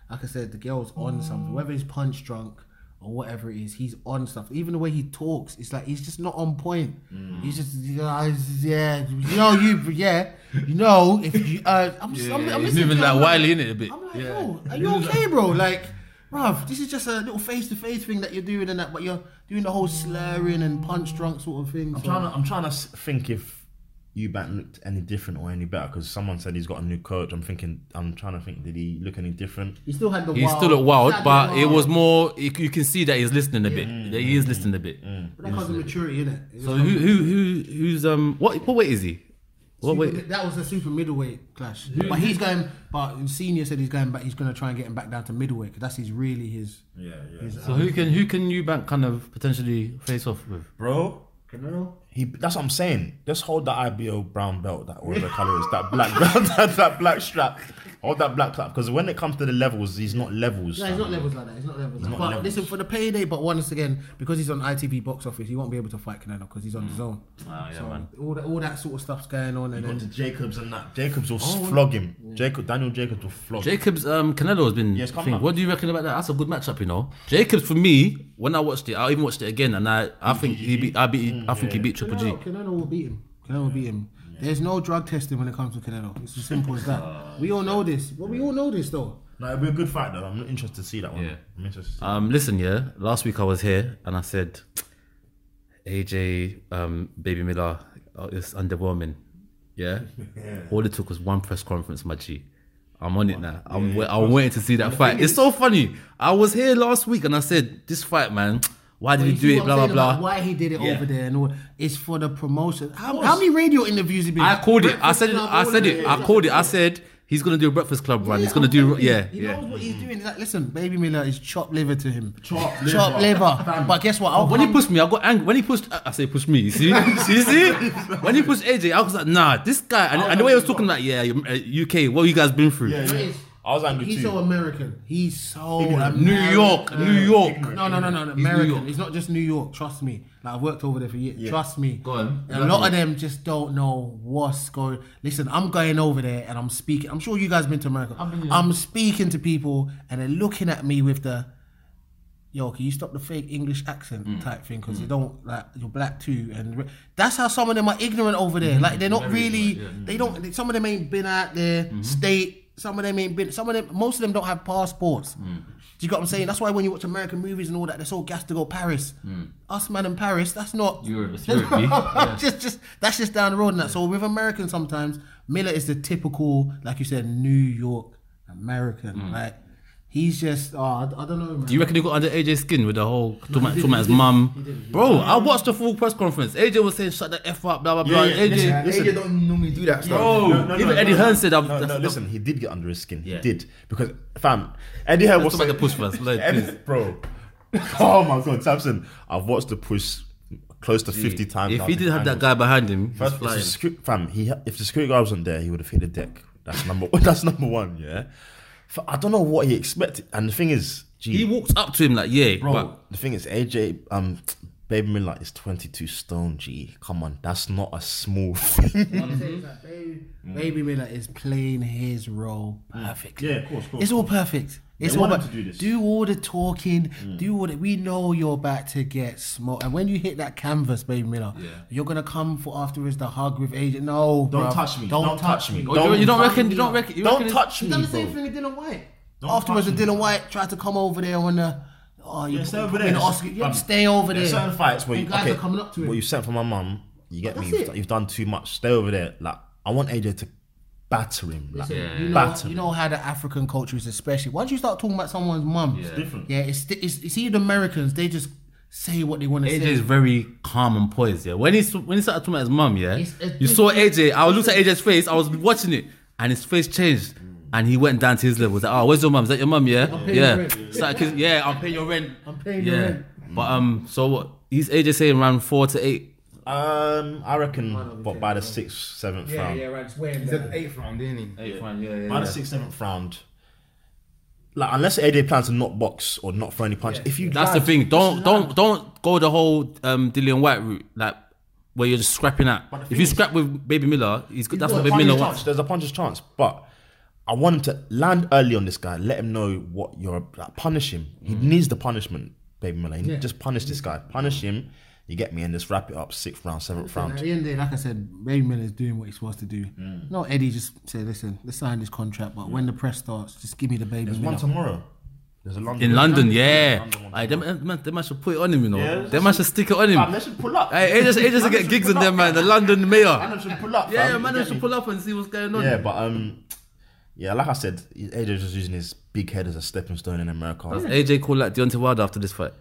S3: like I said, the girl's on something. Whether he's punch drunk or whatever it is, he's on stuff. Even the way he talks, it's like he's just not on point. He's just, if you, I'm
S1: he's
S3: listening
S1: moving
S3: to
S1: like
S3: him,
S1: Wiley in it a bit.
S3: I'm like, bro, are you okay, bro? Like, bruv, this is just a little face-to-face thing that you're doing, and that, but you're doing the whole slurring and punch drunk sort of thing.
S2: I'm trying to think if Eubank looked any different or any better, because someone said he's got a new coach. I'm trying to think, did he look any different?
S3: He still had the
S1: He
S3: wild.
S1: still looked wild,
S3: He had
S1: but
S3: the
S1: it
S3: wild.
S1: was more. You can see that he's listening a bit. That he is listening a bit.
S3: But that comes with maturity, innit?
S1: So who's what weight is he? What weight?
S3: That was a super middleweight clash. But he's going. But senior said he's going back. He's going to try and get him back down to middleweight because that's his.
S1: So who can Eubank kind of potentially face off with?
S2: Bro,
S3: Canelo?
S2: that's what I'm saying. Just hold that IBO brown belt, that whatever colour it is, that black belt, that black strap. Hold that black strap, because when it comes to the levels, he's not levels.
S3: No, he's not levels like that. He's not levels.
S2: not
S3: But
S2: levels.
S3: listen, for the payday, but once again, because he's on ITV box office, he won't be able to fight Canelo because he's on his own.
S1: Man.
S3: All that sort of stuff's going on, and
S2: Got to
S3: then
S2: Jacobs and that. Jacobs will flog him. Daniel Jacobs will flog him.
S1: Jacobs, Canelo has been.
S2: Yes, come
S1: thing.
S2: on.
S1: What do you reckon about that? That's a good matchup, you know. Jacobs for me, when I watched it, I even watched it again, and I think he beat Triple G.
S3: Canelo will beat him. Canelo will beat him. There's no drug testing when it comes to Canelo. It's as simple as that. We all know this. Well, we all know this though.
S2: No, it'll be a good fight though. I'm interested to see that one.
S1: Yeah.
S2: I'm interested to see
S1: Listen, yeah. Last week I was here and I said, AJ, Baby Miller is underwhelming. Yeah? All it took was one press conference, my G. I'm on it now. I'm waiting to see that fight. It's so funny. I was here last week and I said, this fight, man, why did he do it? Blah, blah, blah.
S3: Why he did it over there and all. It's for the promotion. How many radio interviews have been?
S1: I called it. I said
S3: Breakfast
S1: it.
S3: Club,
S1: I called it. I said, he's going to do a Breakfast Club run. He's going to do,
S3: He knows what he's doing. He's like, listen, Baby Miller is chopped liver to him. Chopped liver. But guess what?
S1: When he pushed me, I got angry. When he pushed, I say push me. You see? When he pushed AJ, I was like, nah, this guy. And the way he was talking like, yeah, UK, what you guys been through?
S2: I was angry
S3: He's
S2: too.
S3: so American. He's so American.
S1: New York.
S3: No, American.
S1: New York.
S3: He's not just New York. Trust me. Like, I've worked over there for years. Trust me.
S1: Go on.
S3: A lot of them just don't know what's going. Listen, I'm going over there and I'm speaking. I'm sure you guys been to America. I'm speaking to people and they're looking at me with the, yo, can you stop the fake English accent type thing? Because you don't, like, you're black too. And that's how some of them are ignorant over there. Like, they're not really, they don't, some of them ain't been out there, state. Some of them ain't been. Most of them don't have passports. Do you get what I'm saying? That's why when you watch American movies and all that, they're so gassed to go Paris. Us man in Paris, that's not.
S1: Europe,
S3: just that's just down the road and that. So with Americans, sometimes Miller is the typical, like you said, New York American. Like he's just. I don't know. Man.
S1: Do you reckon he got under AJ's skin with the whole talking about his mum? Bro, I watched the full press conference. AJ was saying, "Shut the f up," blah blah blah. AJ,
S4: AJ don't normally do that stuff.
S1: bro. Even Eddie Hearn said,
S2: Listen, he did get under his skin. He did. Because, fam, Eddie Hearn was
S1: Let's talk about the push first. Like, please.
S2: bro. Oh my God, Samson. I've watched the push close to 50 times.
S1: If
S2: now,
S1: he didn't have that
S2: angles.
S1: guy behind him, he's
S2: First,
S1: flying.
S2: if the security guard wasn't there, he would have hit the deck. That's number one, yeah? I don't know what he expected. And the thing is,
S1: He walked up to him like, yeah,
S2: bro,
S1: but
S2: the thing is, AJ, Baby Miller is 22 stone, G. Come on, that's not a small thing.
S3: Baby Miller is playing his role perfectly.
S2: Yeah, of course.
S3: It's all perfect. It's
S2: They
S3: all
S2: want him to do this.
S3: do all the talking, do all the. We know you're about to get smoked, and when you hit that canvas, Baby Miller, you're gonna come for afterwards the hug with AJ. No,
S2: Don't
S3: bruv.
S2: touch me.
S3: Don't touch me.
S1: you don't reckon? You
S2: Don't
S1: reckon
S2: touch me,
S3: He's done the
S2: bro.
S3: same thing with Dylan White.
S2: Don't
S3: Afterwards,
S2: touch
S3: when
S2: me.
S3: Dylan White tried to come over there on the. Oh, you
S2: Stay over
S3: put
S2: there.
S3: in the Oscar. Yeah, stay over there.
S2: There's certain fights where
S3: And guys are coming up to him.
S2: What you sent for my mum, you get me.
S3: That's it.
S2: You've done too much. Stay over there. Like I want AJ to batter him. Like,
S3: You know how the African culture is, especially once you start talking about someone's mum.
S2: It's different.
S3: Yeah, it's see the Americans. They just say what they want to
S1: AJ
S3: say.
S1: is very calm and poised. Yeah, when he started talking about his mum, yeah,
S3: It's a
S1: you saw AJ. I looked at AJ's face. I was watching it, and his face changed, and he went down to his level. He was like, "Oh, where's your mum? Is that your mum? Yeah,
S3: paying
S1: yeah."
S3: your rent.
S1: It's like, yeah, I'm paying your rent.
S3: I'm paying your rent.
S1: But so what? He's AJ saying around 4 to 8.
S2: I reckon, but by the 6th, 7th round.
S3: right. It's way in
S4: He's
S3: there.
S4: at the 8th round, didn't he?
S1: 8th round, yeah.
S2: By the 6th, 7th round. Like, unless AJ plans to not box or not throw any punch, if you
S1: That's the thing. Don't go the whole Dillian White route, like where you're just scrapping at. If you scrap with Baby Miller, he's good. That's what Baby Miller wants.
S2: There's a puncher's chance, but I want him to land early on this guy. Let him know what you're like, punish him. He needs the punishment, Baby Miller. Just punish this guy. Punish him. You get me, and just wrap it up 6th round, 7th round.
S3: At the end of the day, like I said, Baby Miller is doing what he's supposed to do. No, Eddie just say, listen, let's sign this contract, but when the press starts, just give me the Baby
S2: There's
S3: Miller.
S2: one tomorrow. There's a London.
S1: In London, yeah. They man should put it on him, you know.
S2: Yeah,
S1: They man should stick it on him.
S2: They should pull up.
S1: Hey, AJ should get gigs in them, man. The London mayor.
S2: Man should pull up.
S1: Yeah,
S2: fam.
S1: man
S2: You get
S1: should
S2: me?
S1: pull up and see what's going on.
S2: Yeah, but yeah, like I said, AJ's just using his big head as a stepping stone in America.
S1: Does AJ call like Deontay Wilder after this fight?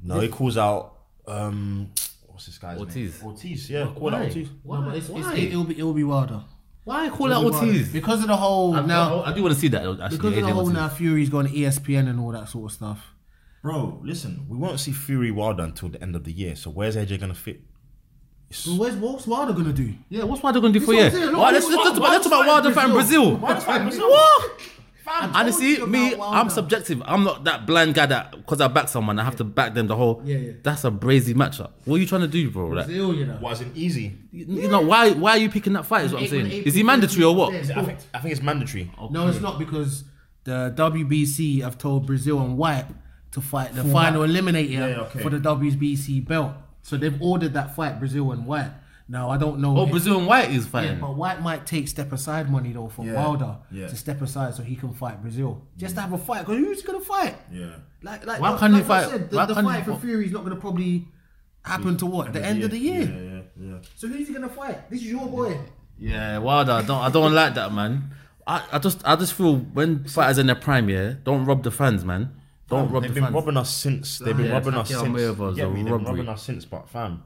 S2: No, he calls out what's this guy's
S1: Ortiz.
S2: name? Ortiz, yeah, call out Ortiz.
S3: No, but it'll be Wilder.
S1: Why call out Ortiz?
S3: Because of the whole
S1: I do want to see that actually.
S3: because of the
S1: AJ
S3: whole
S1: Ortiz.
S3: now Fury's going to ESPN and all that sort of stuff.
S2: Bro, listen, we won't see Fury Wilder until the end of the year. So where's AJ gonna fit?
S3: What's Wilder going to do?
S1: Yeah, what's Wilder going to do for you?
S3: what I'm saying. Look,
S1: Let's talk about Wilder fighting Brazil.
S2: Brazil.
S1: What?
S3: I
S1: Honestly,
S3: told you
S1: me,
S3: about
S1: I'm
S3: Wilder.
S1: subjective. I'm not that blind guy that because I back someone, I have to back them the whole.
S3: Yeah.
S1: That's a brazy matchup. What are you trying to do, bro? Like,
S3: Brazil, you know.
S2: Wasn't easy.
S1: you know, why are you picking that fight? Is what I'm saying.
S3: When
S1: Is he mandatory or what?
S3: April
S2: I think it's mandatory.
S3: No, it's not because the WBC have told Brazil and White to fight the final eliminator for the WBC belt. So they've ordered that fight, Brazil and White. Now, I don't know.
S1: Oh, Brazil and White is
S3: Yeah,
S1: fighting.
S3: but White might take step aside money though for Wilder to step aside so he can fight Brazil. Just to have a fight. Because who's going to fight?
S2: Yeah.
S3: Like
S1: Why can't he
S3: I
S1: fight?
S3: said,
S1: Why
S3: the
S1: can't
S3: fight
S1: he
S3: for
S1: fight?
S3: Fury is not going to probably happen to what? The end of the year.
S2: Yeah.
S3: So who's he going to fight? This is your boy.
S1: Yeah, Wilder. I don't like that, man. I just feel when fighters in their prime, don't rob the fans, man. Don't rob the
S2: They've been
S1: fans.
S2: robbing us since. They've been robbing us
S1: Pacquiao
S2: since.
S1: Mayweather was
S2: Yeah,
S1: a
S2: they've been
S1: robbery.
S2: robbing us since. But fam,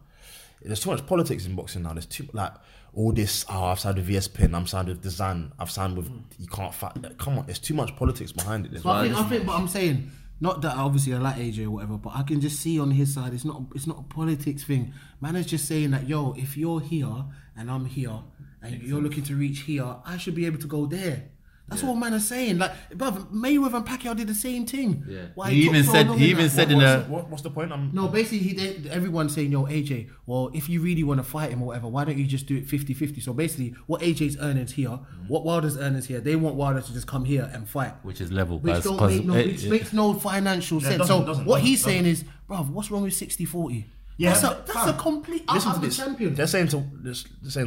S2: there's too much politics in boxing now. There's too like all this. Oh, I've signed with VSPN. I'm signed with Design. I've signed with. You can't fight. Come on, there's too much politics behind it.
S3: I think, but I'm saying, not that obviously I like AJ or whatever, but I can just see on his side, it's not a politics thing. Man is just saying that, yo, if you're here and I'm here and you're looking to reach here, I should be able to go there. That's what man is saying. Like, bruv, Mayweather and Pacquiao did the same thing.
S1: Yeah.
S3: Why
S1: He
S3: took
S1: even
S3: so
S1: said-
S3: long
S1: he
S3: in
S1: even
S3: that?
S1: said in a-
S2: What's the point?
S3: No, basically, everyone's saying, yo, AJ, well, if you really want to fight him or whatever, why don't you just do it 50-50? So basically, what AJ's earnings here, what Wilder's earnings here, they want Wilder to just come here and fight.
S1: Which is level,
S3: Which,
S1: guys.
S3: don't
S1: 'cause
S3: which makes no financial sense.
S2: doesn't,
S3: What he's saying is, bruv, what's wrong with 60-40?
S2: Yeah,
S3: that's a complete.
S2: Listen to
S3: I'm the
S2: this.
S3: champion.
S2: They're saying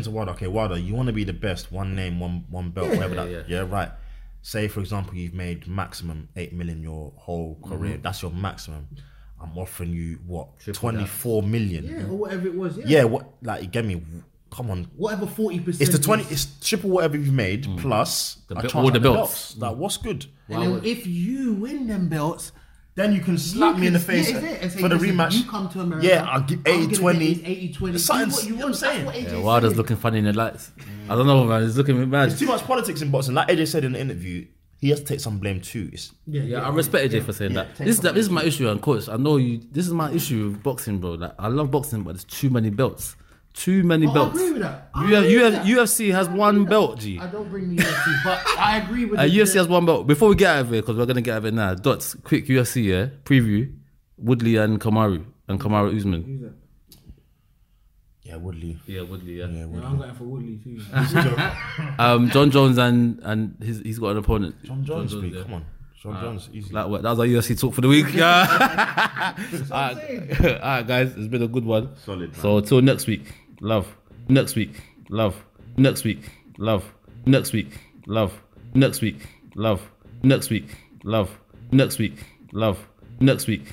S2: to Wilder, okay, Wilder, you want to be the best, one name, one belt, whatever that. Yeah, right. Say for example, you've made maximum 8 million your whole career. That's your maximum. I'm offering you what, 24 million.
S3: Yeah, or whatever it was.
S2: Yeah, what? Like, you get me? Come on.
S3: Whatever 40%.
S2: It's the 20. It's triple whatever you've made plus
S1: all the belts.
S2: Like, what's good?
S3: And then if you win them belts,
S2: Then you can slap me in the face
S3: yeah, and say,
S2: for the
S3: listen,
S2: rematch.
S3: You come to America.
S2: Yeah, I'll give
S3: I'm gonna
S2: 80-20.
S3: get 80-20. Do
S2: Something-
S3: what you
S2: you know
S3: want.
S2: what I'm saying?
S3: That's what AJ's
S1: Yeah, Wilder's
S3: saying.
S1: looking funny in the lights. I don't know, man. He's looking mad.
S2: There's too much politics in boxing. Like AJ said in the interview, he has to take some blame too.
S1: Yeah, I respect AJ for saying that. This is my issue, and coach. I know you. This is my issue with boxing, bro. Like, I love boxing, but there's too many belts. Too many belts.
S3: I agree with that. I agree with that.
S1: UFC has one belt, G.
S3: I don't bring the UFC, but I agree with
S1: UFC has one belt. Before we get out of here, because we're gonna get out of it now. Dots, quick UFC, preview. Woodley and Kamaru Usman.
S2: Yeah, Woodley.
S1: Yeah, Woodley. Yeah.
S2: Yeah, Woodley.
S3: I'm going for Woodley too.
S1: John Jones and he's got an opponent.
S2: John Jones,
S1: yeah.
S2: come on. John Jones, easy.
S1: That was our UFC talk for the week. Yeah. Alright, guys, it's been a good one.
S2: Solid, man.
S1: So till next week, love. Next week, love. Next week, love. Next week, love. Next week, love. Next week, love. Next week, love. Next week.